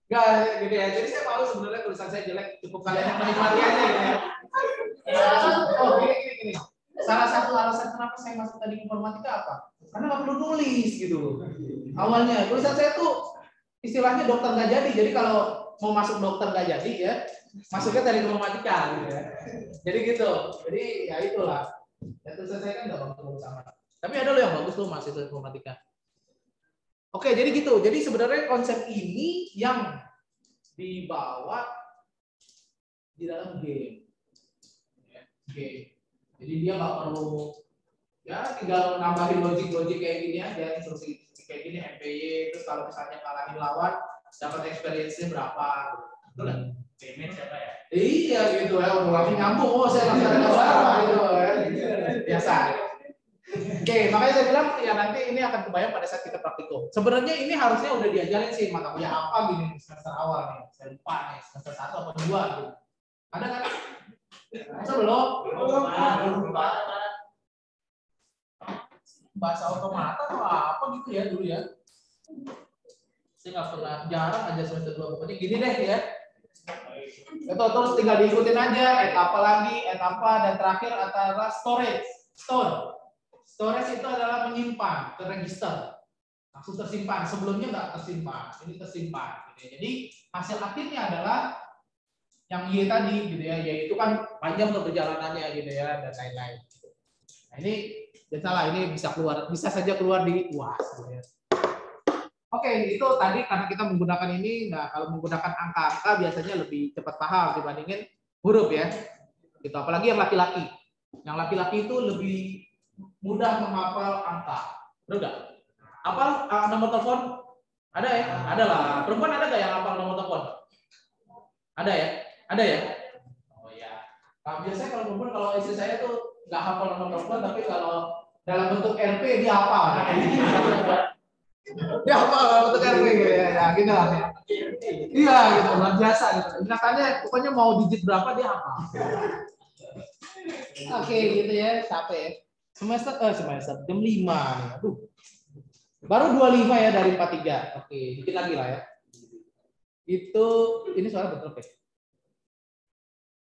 A: Enggak gitu ya. Jadi saya malu sebenarnya tulisan saya jelek, cukup kalian yang menikmati aja gitu ya. Oh gini. Salah satu alasan kenapa saya masuk tadi informatika apa? Karena nggak perlu nulis gitu. Awalnya tulisan saya tuh istilahnya dokter nggak jadi. Jadi kalau mau masuk dokter nggak jadi ya, masuknya dari informatika gitu ya. Jadi gitu. Jadi ya itulah. Ya tulisan saya kan nggak bagus sama. Tapi ada loh yang bagus tuh mahasiswa informatika. Oke, jadi gitu. Jadi sebenarnya konsep ini yang dibawa di dalam game. Oke. Jadi dia nggak perlu ya tinggal nambahin logik kayak gini aja, instruksi kayak gini MPY, terus kalau misalnya ngalahin lawan dapat experience-nya berapa. Betul nggak? Payment siapa ya? Iya gitu ya, udah langsung nyambung. Oh, saya langsung ada apa gitu ya. Biasa. Oke, makanya saya bilang ya nanti ini akan kebayang pada saat kita praktikum. Sebenarnya ini harusnya udah diajarin sih mata kuliah apa gini semester awal nih, saya lupa nih semester 1 atau 2 gitu. Ada kan? Masa belum? Bahasa otomata atau apa gitu ya dulu ya? Saya nggak pernah, jarang aja semester 2 pokoknya gini deh ya. Itu terus tinggal diikutin aja etapa lagi, dan terakhir adalah storage. Storage itu adalah menyimpan ke register, langsung tersimpan. Sebelumnya nggak tersimpan, ini tersimpan. Gitu ya. Jadi hasil akhirnya adalah yang Y tadi, gitu ya, yaitu kan panjang tuh perjalanannya, gitu ya, dan lain-lain. Nah ini jangan salah, ini bisa saja keluar di UAS. Gitu ya. Oke, itu tadi karena kita menggunakan ini. Nah kalau menggunakan angka-angka biasanya lebih cepat paham dibandingin huruf ya. Gitu. Apalagi yang laki-laki. Yang laki-laki itu lebih mudah menghafal angka. Betul nggak? Hafal nomor telepon? Ada ya? Ada lah. Perempuan ada nggak yang hafal nomor telepon? Ada ya? Ada ya? Oh ya. Nah, biasanya kalau perempuan, kalau istri saya tuh nggak hafal nomor telepon, tapi kalau dalam bentuk RP dia hafal. Dia hafal dalam bentuk RP gitu ya. Gitu lah. Iya gitu, luar biasa gitu. Ingatannya pokoknya mau digit berapa dia hafal. Oke, gitu ya. Capek ya. Semester jam 5 nih. Aduh. Baru 25 ya dari 43. Oke, dikit lagi lah ya. Itu ini soalnya betul ya.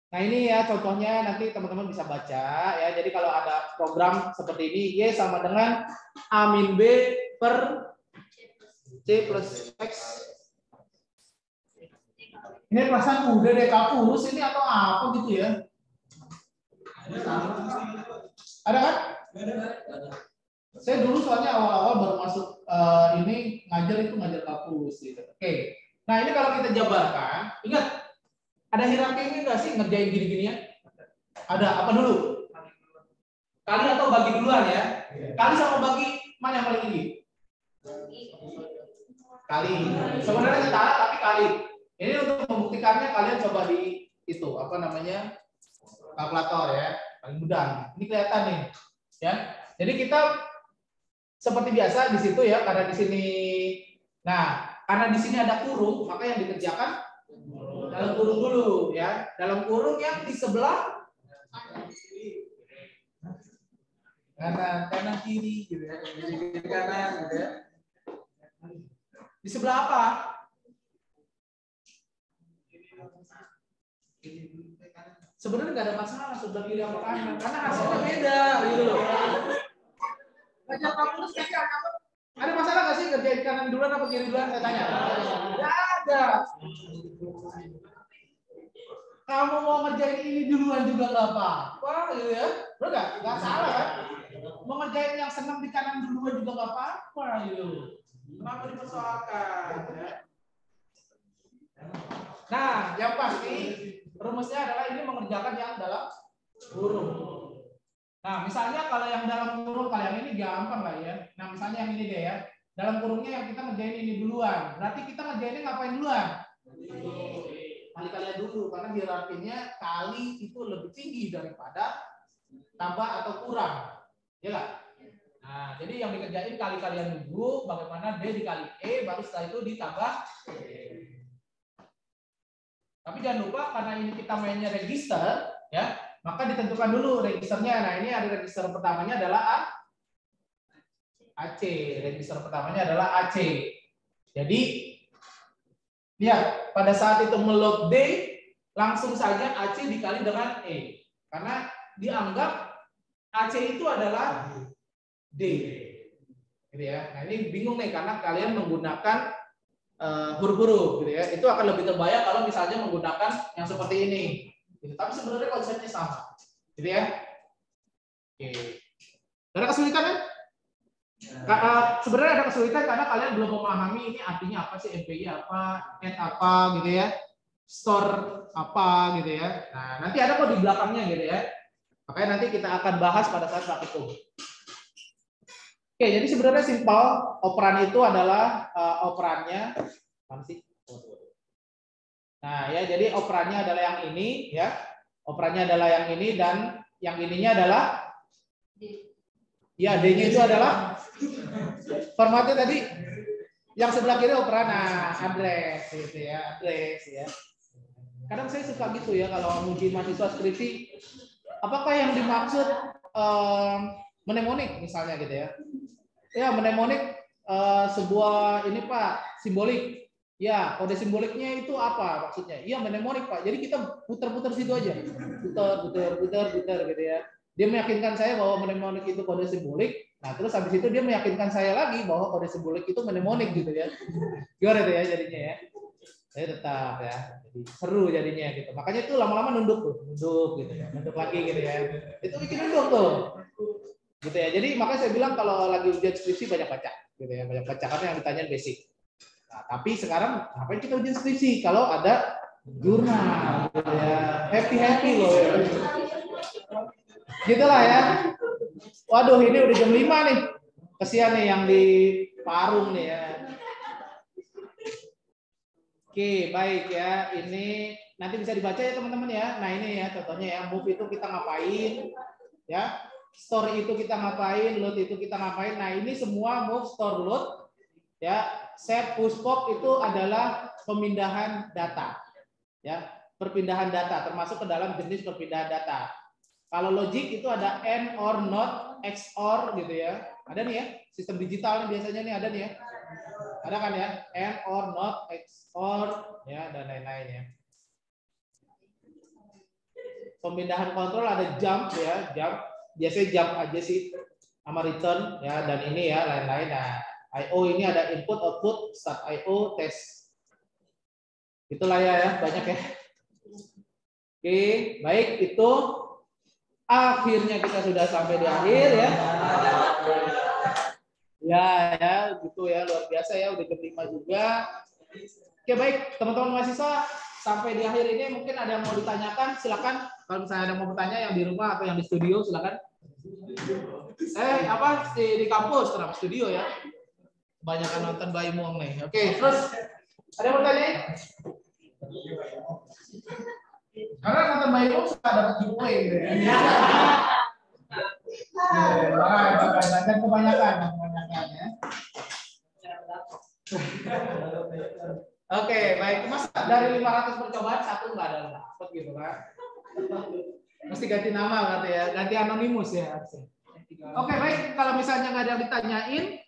A: Nah, ini ya contohnya nanti teman-teman bisa baca ya. Jadi kalau ada program seperti ini Y sama dengan A min B per C plus X. Ini perasaan udah deh kalkulus ini atau apa gitu ya? Ada kan? Saya dulu soalnya awal-awal baru masuk ini ngajar itu ngajar kalkulus gitu. Oke. Nah, ini kalau kita jabarkan, ingat ada hierarki ini enggak sih ngerjain gini-gini ya? Ada apa dulu? Kali atau bagi duluan ya? Kali sama bagi mana yang paling tinggi? Kali. Sebenarnya setara tapi kali. Ini untuk membuktikannya kalian coba di itu apa namanya? Kalkulator ya. Paling mudah. Ini kelihatan nih. Ya. Jadi kita seperti biasa di situ ya, karena di sini karena di sini ada kurung, maka yang dikerjakan dalam kurung dulu ya. Dalam kurung yang di sebelah kanan kiri gitu ya. Kiri kanan gitu ya. Di sebelah apa? Sebenarnya nggak ada masalah sebelah kiri atau kanan karena hasilnya beda gitu loh. Ngajar kalkulus ada masalah nggak sih kerjain kanan duluan apa kiri duluan? Saya tanya. Nggak ada. Kamu mau ngerjain ini duluan juga nggak apa-apa, gitu ya? Benar nggak salah kan? Mau ngerjain yang senang di kanan duluan juga nggak apa-apa, gitu. Kenapa dipersoalkan? Ya? Nah, yang pasti rumusnya adalah ini mengerjakan yang dalam kurung. Nah, misalnya kalau yang dalam kurung, kalau yang ini gampang lah ya. Nah, misalnya yang ini deh ya. Dalam kurungnya yang kita ngerjain ini duluan. Berarti kita ngerjainnya ngapain duluan? Kali-kalian dulu, karena hierarkinya kali itu lebih tinggi daripada tambah atau kurang. Ya nggak? Nah, jadi yang dikerjain kali-kalian dulu, bagaimana D dikali E, baru setelah itu ditambah E. Tapi jangan lupa, karena ini kita mainnya register, ya, maka ditentukan dulu registernya. Nah, ini ada register pertamanya adalah AC. Register pertamanya adalah AC. Jadi, lihat, pada saat itu meload D, langsung saja AC dikali dengan E. Karena dianggap AC itu adalah D. Gitu ya. Nah, ini bingung nih, karena kalian menggunakan huruf-huruf, gitu ya. Itu akan lebih terbayang kalau misalnya menggunakan yang seperti ini. Gitu. Tapi sebenarnya konsepnya sama. Gitu ya. Oke. Ada kesulitan kan? Sebenarnya ada kesulitan karena kalian belum memahami ini artinya apa sih, MPI apa, add apa gitu ya, store apa gitu ya. Nah, nanti ada kok di belakangnya gitu ya. Makanya nanti kita akan bahas pada saat praktikum. Oke, jadi sebenarnya simpel. Operan itu adalah operannya apa sih? Nah, ya jadi operannya adalah yang ini ya. Operannya adalah yang ini dan yang ininya adalah ya, D-nya itu adalah formatnya tadi yang sebelah kiri operan, address gitu ya, address ya. Kadang saya suka gitu ya kalau nguji mahasiswa skripsi, apakah yang dimaksud mnemonik misalnya gitu ya. Ya, mnemonik sebuah ini Pak, simbolik. Ya, kode simboliknya itu apa maksudnya? Iya, mnemonik Pak. Jadi kita putar-putar situ aja. Putar gitu ya. Dia meyakinkan saya bahwa mnemonik itu kode simbolik. Nah, terus habis itu dia meyakinkan saya lagi bahwa kode simbolik itu mnemonik gitu ya. Gimana tuh ya jadinya ya? Saya tetap ya. Jadi seru jadinya gitu. Makanya itu lama-lama nunduk gitu ya. Nunduk lagi gitu ya. Itu bikin nunduk tuh. Gitu ya. Jadi makanya saya bilang kalau lagi ujian skripsi banyak baca gitu ya. Banyak baca karena yang ditanya basic. Nah, tapi sekarang ngapain kita ujian skripsi kalau ada jurnal gitu ya. Happy loh ya. Gitulah ya. Waduh, ini udah jam 5 nih. Kesian nih yang di Parung nih ya. Oke, baik ya. Ini nanti bisa dibaca ya teman-teman ya. Nah, ini ya contohnya ya. Move itu kita ngapain? Ya. Store itu kita ngapain? Load itu kita ngapain? Nah, ini semua move, store, load. Ya. Set, push, pop itu adalah pemindahan data. Ya, perpindahan data termasuk ke dalam jenis perpindahan data. Kalau logic itu ada and, or, not, XOR gitu ya. Ada nih ya, sistem digital nih biasanya nih ada nih ya. Ada kan ya, and, or, not, XOR ya dan lain-lain ya. Pemindahan kontrol ada jump ya, jump. Biasanya jump aja sih sama return ya, dan ini ya lain-lain. Nah, IO ini ada input, output, start IO, test. Itulah ya, banyak ya. Oke, baik itu. Akhirnya kita sudah sampai di akhir ya. Ya, gitu ya, luar biasa ya, udah jam 5 juga. Oke, baik, teman-teman mahasiswa, sampai di akhir ini mungkin ada yang mau ditanyakan, silakan. Kalau misalnya ada yang mau bertanya yang di rumah atau yang di studio, silakan. Di kampus, kenapa studio ya? Kebanyakan nonton Bayi Muang nih. Oke, terus ada yang mau tanya? Karena nonton Bayi Muang suka dapat giveaway gitu ya. Jangan kebanyakan ya. Oke, baik. Mas, dari 500 percobaan satu nggak ada dapat gitu kan? Mesti ganti nama berarti ya, ganti anonimus ya. Oke, baik. Kalau misalnya nggak ada yang ditanyain,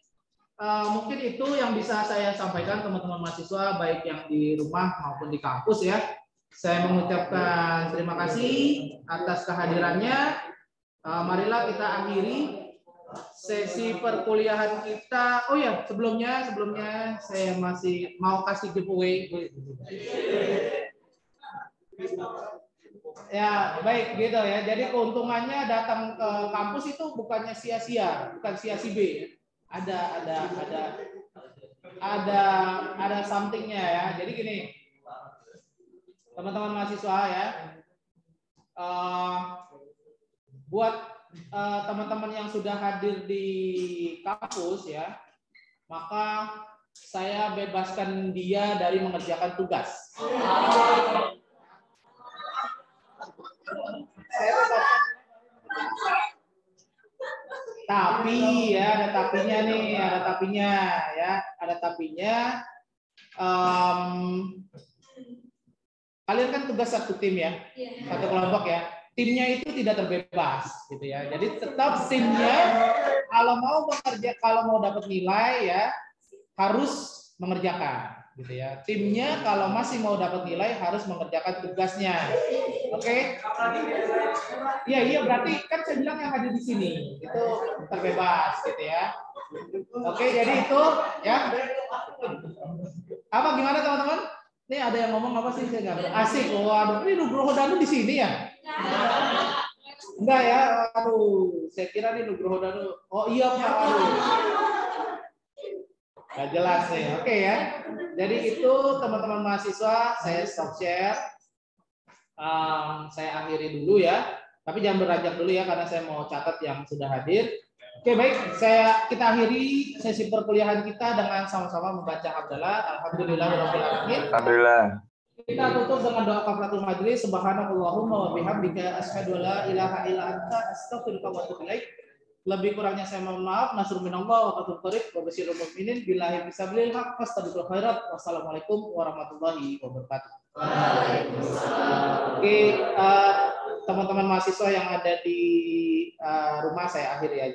A: mungkin itu yang bisa saya sampaikan teman-teman mahasiswa, baik yang di rumah maupun di kampus ya. Saya mengucapkan terima kasih atas kehadirannya. Marilah kita akhiri sesi perkuliahan kita. Oh ya, sebelumnya saya masih mau kasih giveaway. Ya, baik gitu ya. Jadi keuntungannya datang ke kampus itu bukannya sia-sia, bukan sia-si B. Ada something-nya ya. Jadi gini, teman-teman mahasiswa ya. Buat teman-teman yang sudah hadir di kampus ya, maka saya bebaskan dia dari mengerjakan tugas. Tapi ya ada tapinya nih, ada tapinya. Kalian kan tugas satu tim ya, satu kelompok ya. Timnya itu tidak terbebas gitu ya. Jadi tetap timnya kalau mau dapat nilai ya harus mengerjakan gitu ya. Timnya kalau masih mau dapat nilai harus mengerjakan tugasnya. Oke? Iya berarti kan saya bilang yang hadir di sini itu terbebas gitu ya. Oke, jadi itu ya. Apa gimana teman-teman? Ini ada yang ngomong apa sih? Saya nggak asik. Waduh, ini Nugroho Danu di sini ya? Enggak ya? Aduh, saya kira nih Nugroho Danu. Oh iya Pak. Aduh. Nggak jelas nih. Oke ya. Jadi itu teman-teman mahasiswa, saya stop share. Saya akhiri dulu ya. Tapi jangan beranjak dulu ya karena saya mau catat yang sudah hadir. Oke baik, kita akhiri sesi perkuliahan kita dengan sama-sama membaca hamdalah. Alhamdulillahirabbil alamin.
B: Alhamdulillah.
A: Kita tutup dengan doa kafaratul majlis. Subhanakallahumma wa bihamdika asyhadu an la ilaha illa anta astaghfiruka wa atubu ilaik. Lebih kurangnya saya mohon maaf. Nasrul minallah wa fathul qarib wa basyirul mu'minin billahi bisabilil haq fastabiqul khairat. Wassalamualaikum warahmatullahi wabarakatuh. Oke, teman-teman mahasiswa yang ada di rumah saya akhiri aja.